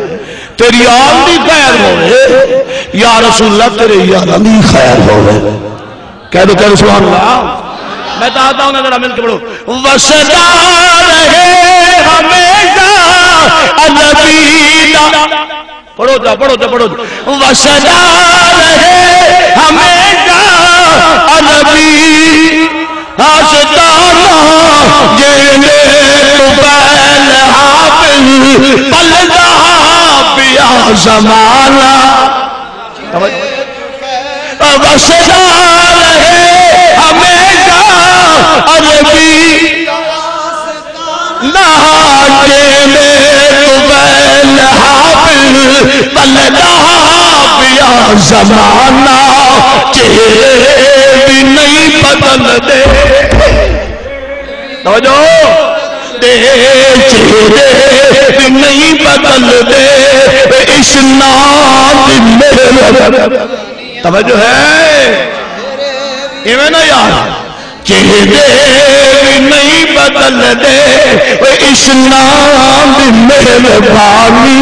Speaker 1: تیری آل دی خیر ہوئے یا رسول اللہ تیرے یاران دی خیر ہوئے کہہ دو سبحان اللہ میں چاہتا ہوں ذرا مل کے پڑھو وسدا رہے ہمیشہ النبی پڑھو جا وسدا رہے ہمیشہ النبی آستانہ جینے قبیل حافظ پلدہ بیا زمانہ وسدا رہے ہمیشہ عربی ناجے میں قبیل حافظ پلدہ بیا زمانہ چہرے بھی نہیں بدل دے توجہ دے چہرے بھی نہیں بدل دے اس نام میرے توجہ ہے ایویں نا یار چہرے نہیں بدل دے اس نام مہربانی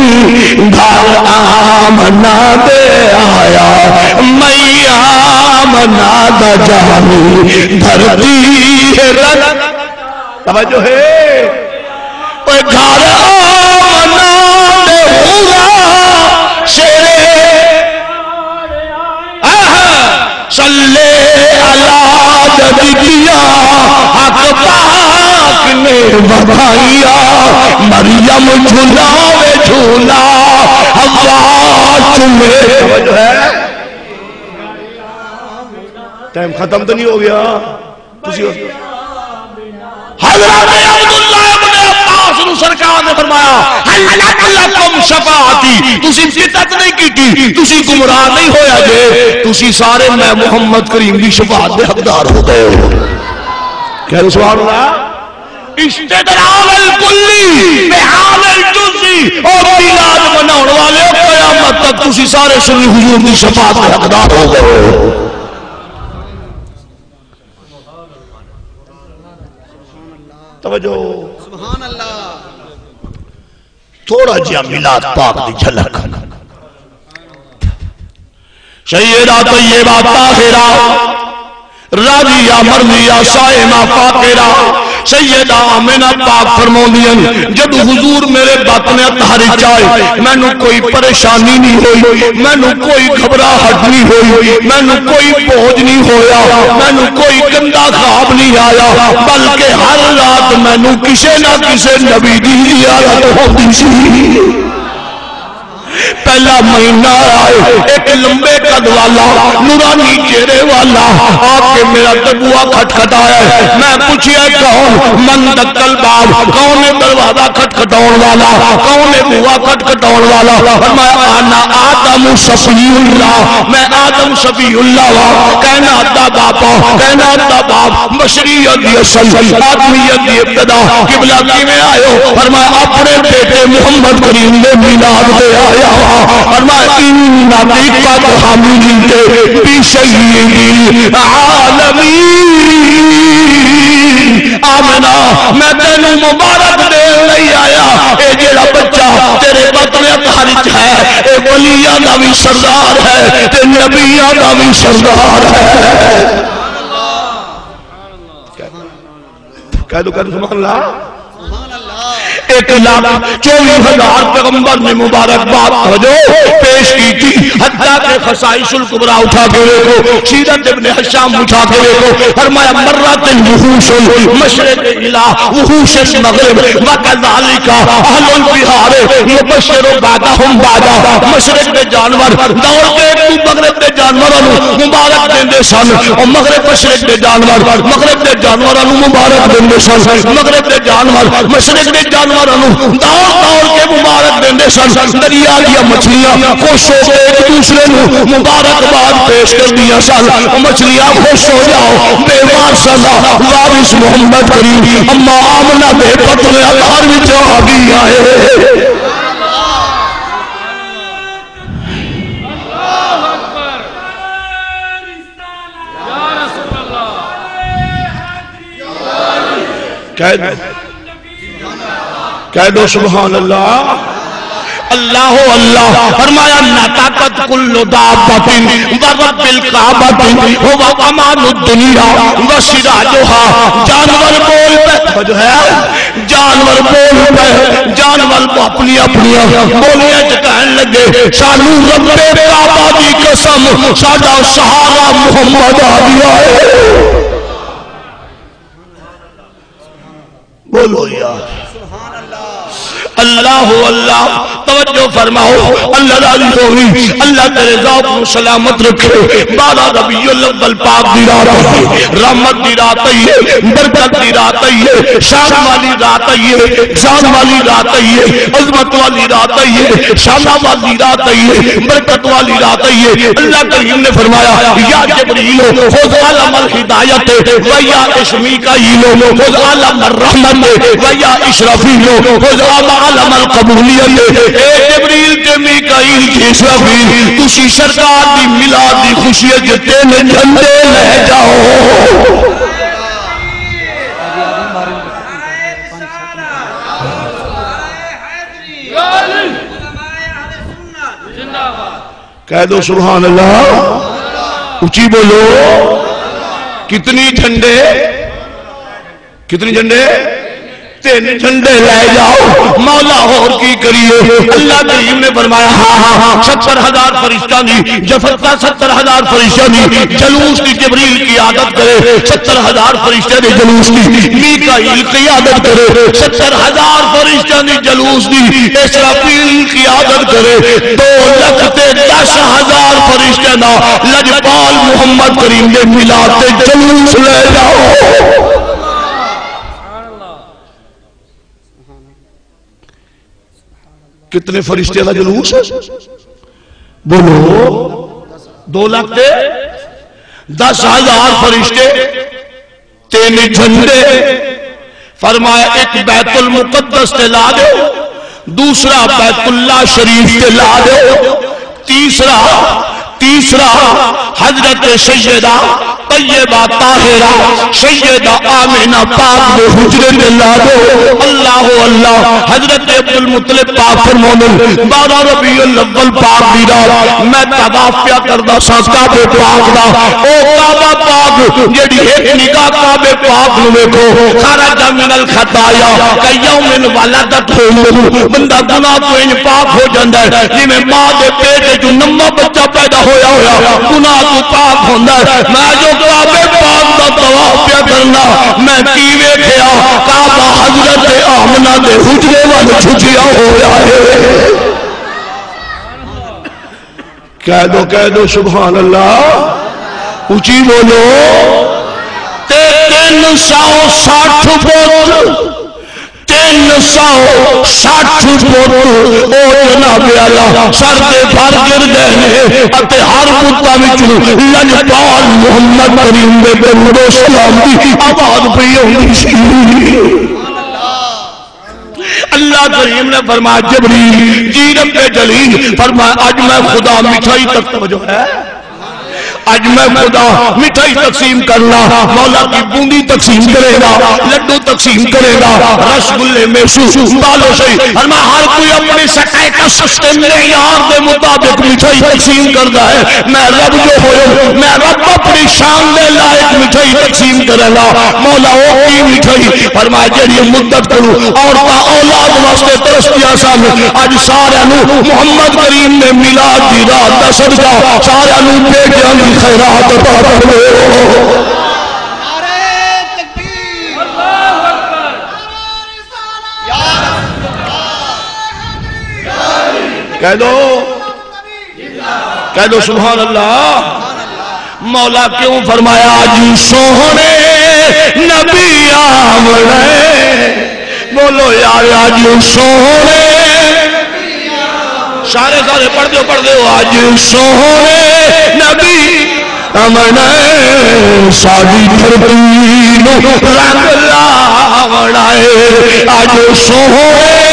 Speaker 1: گھر آمنا دے آیا میں آمنا دا جانی دھرتی رکھ توجہ ہے گھر آمنا دے ہوا شیرے صلی اللہ جدیدیا حق پاک نے بڑھائیا مریم جھولاوے جھولا حوا چمے ٹائم ختم تو نہیں ہو گیا حضرت عبداللہ ابن عباس نو سرکار نے فرمایا حل لکم شفاعتی تسی بدعت نہیں کیتی تسی گمراہ نہیں ہویا جے تسی سارے میں محمد کریم کی شفاعت دے حقدار ہو گئے ہو کہہ رہے سبحان اللہ استدراج الکلی بحال الجزئی اور میلاد مناؤن والے قیامت تک تسی سارے سنی حضور کی شفاعت دے حقدار ہو گئے ہو توجہ
Speaker 2: سبحان اللہ
Speaker 1: تھوڑا جیا میلاد پاک دی جھلک سیدہ طیبہ طاہرہ راضیہ مرضیہ صائمہ فاطرہ سیدہ آمنہ پاک فرماندیاں جب حضور میرے باطن اطہر چائے میں نو کوئی پریشانی نہیں ہوئی میں نو کوئی گھبراہٹ نہیں ہوئی میں نو کوئی بوجھ نہیں ہویا میں نو کوئی گندا خواب نہیں آیا بلکہ ہر رات میں نو کسے نہ کسے نبی دی زیارت ہوتی سی پہلا مہینہ آئے ایک لمبے قد والا نورانی چہرے والا آکے میرا دبوا کھٹکھٹایا ہے میں پوچھیا کون من دکل باب کون دروازہ کھٹکھٹاؤن والا کون بوا کھٹکھٹاؤن والا فرمایا انا آدم شفیع اللہ میں آدم شفیع اللہ کہنا دا باپا کہنا دا باپ بشریت دی اصل آدمیت دی ابتدا قبلہ کی میں آئے ہو فرمایا اپنے بیٹے محمد کریم نے میلاد دے آیا فرمایا ان قد حملت بسید العالمین آمنہ میں تینوں مبارک دے نہیں آیا اے جیڑا بچہ تیرے بطن اطہر ہے اے ولیاں دا بھی سردار ہے تے نبیاں دا بھی سردار ہے کہہ دو سبحان اللہ 1,24,000 پیغمبر نے مبارک بات پیش کی تھی حتیٰ کہ خصائص الکبریٰ اٹھا کے دیکھو سیرت ابن حشام اٹھا کے دیکھو فرمایا مرات الوحوش المشرق الہ وحوش المغرب وکذالک اہل البحار یبشر بعدہم بعدا مشرق کے جانور دوڑ کے مغرب کے جانوروں مبارک دیندے سن اور مغرب مشرق کے جانور مغرب کے جانوروں مبارک دیندے سن مغرب کے جانور مشرق کے جانور جانوروں دوڑ دوڑ کے مبارک دیندے سن دریا دیا مچھلیاں خوش ہو کے ایک دوسرے نو مبارکباد پیش کر دیا سن مچھلیاں خوش ہو جاؤ بے واسطہ وارث محمد کریم اما آمنہ بے پتر اطہر وچ آ گئی آئے کہہ دو سبحان اللہ اللہ اللہ فرمایا نطقت کل دابۃ ورب الکعبۃ هو امان الدنیا وسراجھا جانور بول پہ جو ہے جانور بول پہ جانور اپنی اپنی بولیاں کہن لگے سانو رب کعبہ دی قسم ساڈا سہارا محمد آ گیا ہے بولو یار اللہ اللہ توجہ فرماؤ اللہ راضی ہوئی اللہ تیرے ذوق کو سلامت رکھے 12 ربیع الاول پاک دی رات ہے رحمت دی رات ہے برکت دی رات ہے شان والی رات ہے شان والی رات ہے عظمت والی رات ہے شان والی رات ہے برکت والی رات ہے اللہ کریم نے فرمایا یا جبریل خذ علم الہدایت و یا اسمیکائیل خذ علم الرحمت و یا اسرافیل خذ علم القبولیت اے جبریل تے میکائیل تے اسرافیل تسی سرکار دی میلاد دی خوشی وچ تین جھنڈے لے جاؤ کہہ دو سبحان اللہ اونچی بولو کتنی جھنڈے تین جھنڈے لے جاؤ مولا اور کی کریے اللہ کریم نے فرمایا ہاں 70,000 فرشتہ دی جفتہ 70,000 فرشتہ دی جلوس دی جبریل کی عادت کرے 70,000 فرشتہ دی جلوس دی میکائیل کی عادت کرے 70,000 فرشتہ دی جلوس دی اسرافیل کی عادت کرے 2,10,000 فرشتہ نا لجپال محمد کریم نے میلاد تے جلوس لے جاؤ کتنے فرشتے کا جلوس بولو 2,10,000 فرشتے تین جھنڈے فرمایا ایک بیت المقدس تے لا دو دوسرا بیت اللہ شریف تے لا دو تیسرا حضرت سیدہ طیبہ طاہرہ سیدہ آمینہ پاک دے حجرے میں لا دو اللہ اللہ حضرت عبدالمطلب پاک فرمونن 12 ربیع الاول پاک دی رات میں طواف پیا کردا سا کعبے پاک دا او کعبہ پاک جڑی ایک نگاہ کعبے پاک نو ویکھو خرج من الخطایا کیوم ولدت بندہ گناہ تو ان پاک ہو جاندا ہے جویں ماں دے پیٹ وچ نما بچہ پیدا ہویا گناہ تو پاک ہوندا ہے میں جو کعبے پاک دا طواف پیا کرنا میں کی ویکھیا کعبہ حضرت آمنہ دے حجرے وال چھٹیا ہویا ہے کہہ دو سبحان اللہ اونچی بولو 360 بوتل 360 بوتل او جناب اللہ سر دے بھر گر گئے اتے ہر بوتاں وچ لجپال محمد کریم دے درود و سلام دی آواز پئی ہوندی سی اللہ کریم نے فرمایا جبریل جی رب جلیل فرمایا اج میں خدا مٹھائی تک توجہ ہے آج میں خدا مٹھائی تقسیم کرنا مولا کی بوندی تقسیم کرے گا لڈو تقسیم کرے گا رس گلے میں بالو سے ہر کوئی اپنے سکائے کا سستے معیار دے مطابق مٹھائی تقسیم کرتا ہے میں رب جو ہوئے میں رب اپنی شان دے لائق مٹھائی تقسیم کرے گا مولا وہ کی مٹھائی فرمایا جڑی مدت کروں اور تا اولاد واسطے ترسیا سان آج سارے محمد کریم نے میلاد دی رات دا صدقہ سارے بیٹیاں دی خیرات عطا فرمائے
Speaker 2: نعرہ تکبیر اللہ اکبر یا رسول اللہ
Speaker 1: کہہ دو سبحان اللہ مولا کیوں فرمایا جی سوہنے نبی آمنے بولو یار آج سونے سارے پڑھ دو آج سونے نبی امن ساری دھرتی نو رنگ لاونا ہے آج سونے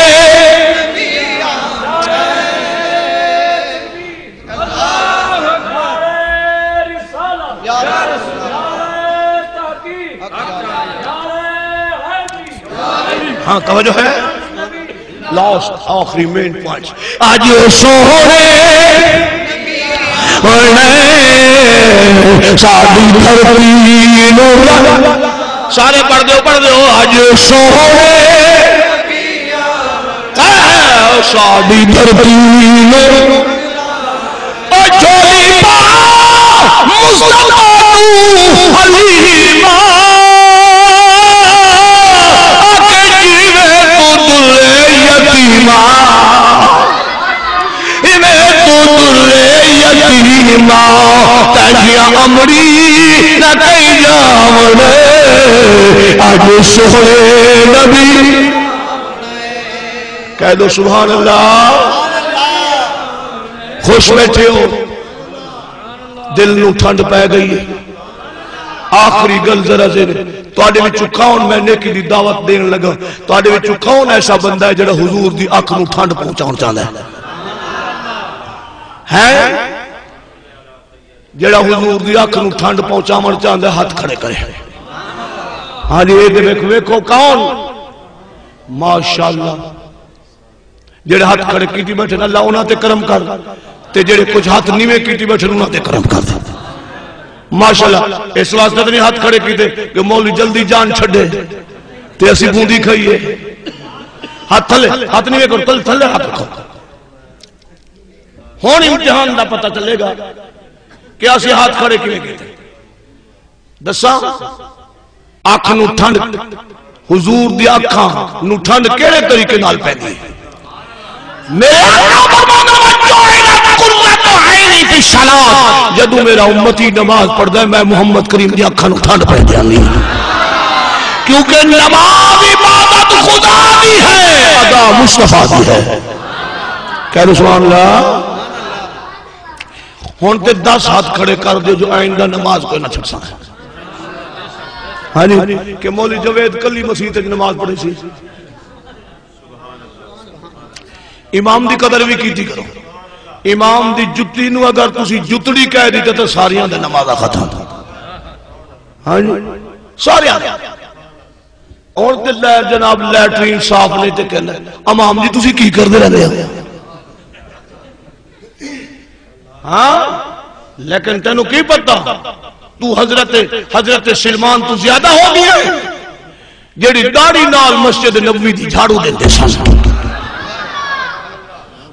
Speaker 1: ہاں توجہ ہے لاسٹ آخری مین پوائنٹ آج سونے ساری دھرتی نو سارے پڑھ دو آج سونے ساری دھرتی نو جھولی پا مصطفیٰ حلیمہ تجھیا امری نہ کئی جاونے آج سونے نبی کہہ دو سبحان اللہ خوش بیٹھے ہو دل نو ٹھنڈ پہ گئی ہے آخری گل ذرا زیر تواڈے وچوں کون میں نیکی دی دعوت دین لگا تواڈے وچوں کون ایسا بندہ ہے جڑا حضور دی اکھ نو ٹھنڈ پہنچاؤن چاہندا ہے جڑا حضور دی اکھ نو ٹھنڈ پہنچاون چاہندا ہے ہاتھ کھڑے کرے ہاں جی اے ویکھو کون ماشاءاللہ جڑے ہاتھ کھڑے کیتی بیٹھے اللہ انہاں تے کرم کر تے جڑے کچھ ہاتھ نیویں کیتی بیٹھے انہاں تے کرم کر ماشاءاللہ اس واسطے نہیں ہاتھ کھڑے کیتے کہ مولوی جلدی جان چھڑے تے اسی بوندی کھائیے ہاتھ تھلے ہاتھ نیویں کرو تھلے ہاتھ رکھو ہون امتحان دا پتہ چلے گا کہ اسی ہاتھ کھڑے کیویں کیتے دساں اکھ نو ٹھنڈ حضور دی اکھاں نو ٹھنڈ کیڑے طریقے نال پیندی میرے جدو میرا امتی نماز پڑھ دے میں محمد کریم دی اکھاں نو ٹھنڈ پہ جانی کیونکہ نماز عبادت خدا دی ہے ادا مصطفیٰ دی ہے کہہ دو سبحان اللہ ہون تے 10 ہاتھ کھڑے کر دے جو آئندہ نماز کوئی نہ چھڑ سکے ہاں جی کہ مولی جوید کلی مسیح تے نماز پڑھی سی امام دی قدر بھی کیتی کرو امام دی جتی نو اگر تسی جتڑی کہہ دیتے تو ساریاں دے نمازہ ختم ہاں جی ساریاں اور تے جناب لیٹرین صاف نہیں تے کہنا امام جی تسی کی کر دے رہے ہو ہاں لیکن تینو کی پتا تو حضرت سلمان تو زیادہ ہو گیا جیڑی داڑھی نال مسجد نبوی دی جھاڑو دیتے سن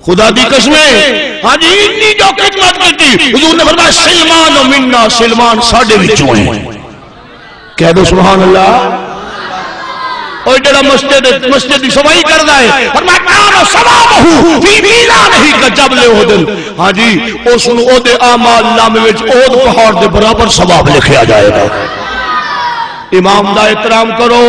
Speaker 1: خدا دی قسمیں ہاں جی اتنی جو خدمت کرتی حضور نے فرمایا سلمان و مننا سلمان ساڑھے وچوں ہیں کہہ دو سبحان اللہ اور جڑا مسجد دی صفائی کردا ہے فرمایا کان ثوابہ فی میلان ہی کا جبل احد ہاں جی اس نو اودے اعمال نامے وچ احد پہاڑ دے برابر ثواب لکھیا جائے گا امام دا احترام کرو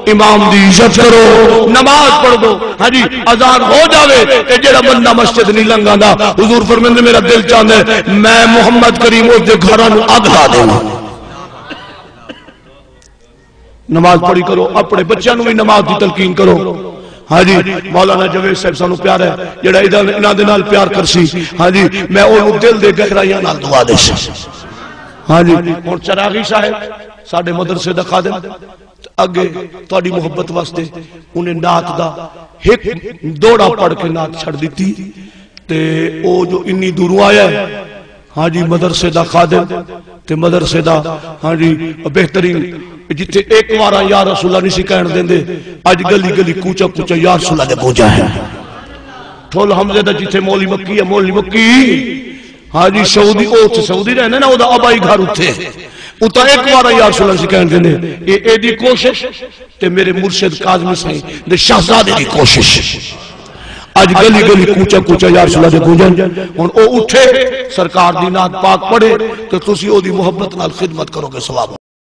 Speaker 1: امام دی عزت کرو نماز پڑھ دو ہاں جی اذان ہو جاوے کہ جڑا بندہ مسجد نہیں لنگاندا حضور فرماندے میرا دل چاہندا ہے میں محمد کریم اس دے گھراں نو اگ لا دیواں نماز پڑھی کرو اپنے بچوں نو بھی نماز دی تلقین کرو ہاں جی مولانا جاوید صاحب سانو پیار ہے جڑا انہاں دے نال پیار کرسی ہاں جی میں اونوں دل دے گہرائیاں نال دعا دے ہاں جی ہن چراغی صاحب ساڈے مدرسے دا خادم اگے تہاڈی محبت واسطے انہیں نعت دا ایک دوڑا پڑھ کے نعت چھڑ دیتی تے او جو انی دوروں آیا ہے ہاں جی مدرسے دا خادم تے مدرسے دا ہاں جی بہترین جتے ایک وارا یا رسول اللہ نہیں سی کہن دیندے اج گلی گلی کوچا کوچا یا رسول اللہ دے پہنچا ہے ٹھول حمزے دا جتے مولی مکی ہے مولی مکی ہاں جی سعودی رہنے نا او دا ابائی گھر اٹھے اتا ایک وارا یا رسول اللہ سی کہن دیندے اے دی کوشش تے میرے مرشد کاظمی سائیں دے شہزادے دی کوشش آج گلی گلی کوچا کوچا یا رسول اللہ دے گونجن ہن او اٹھے سرکار دی نعت پاک پڑھے تو تسی او دی محبت نال خدمت کرو گے ثواب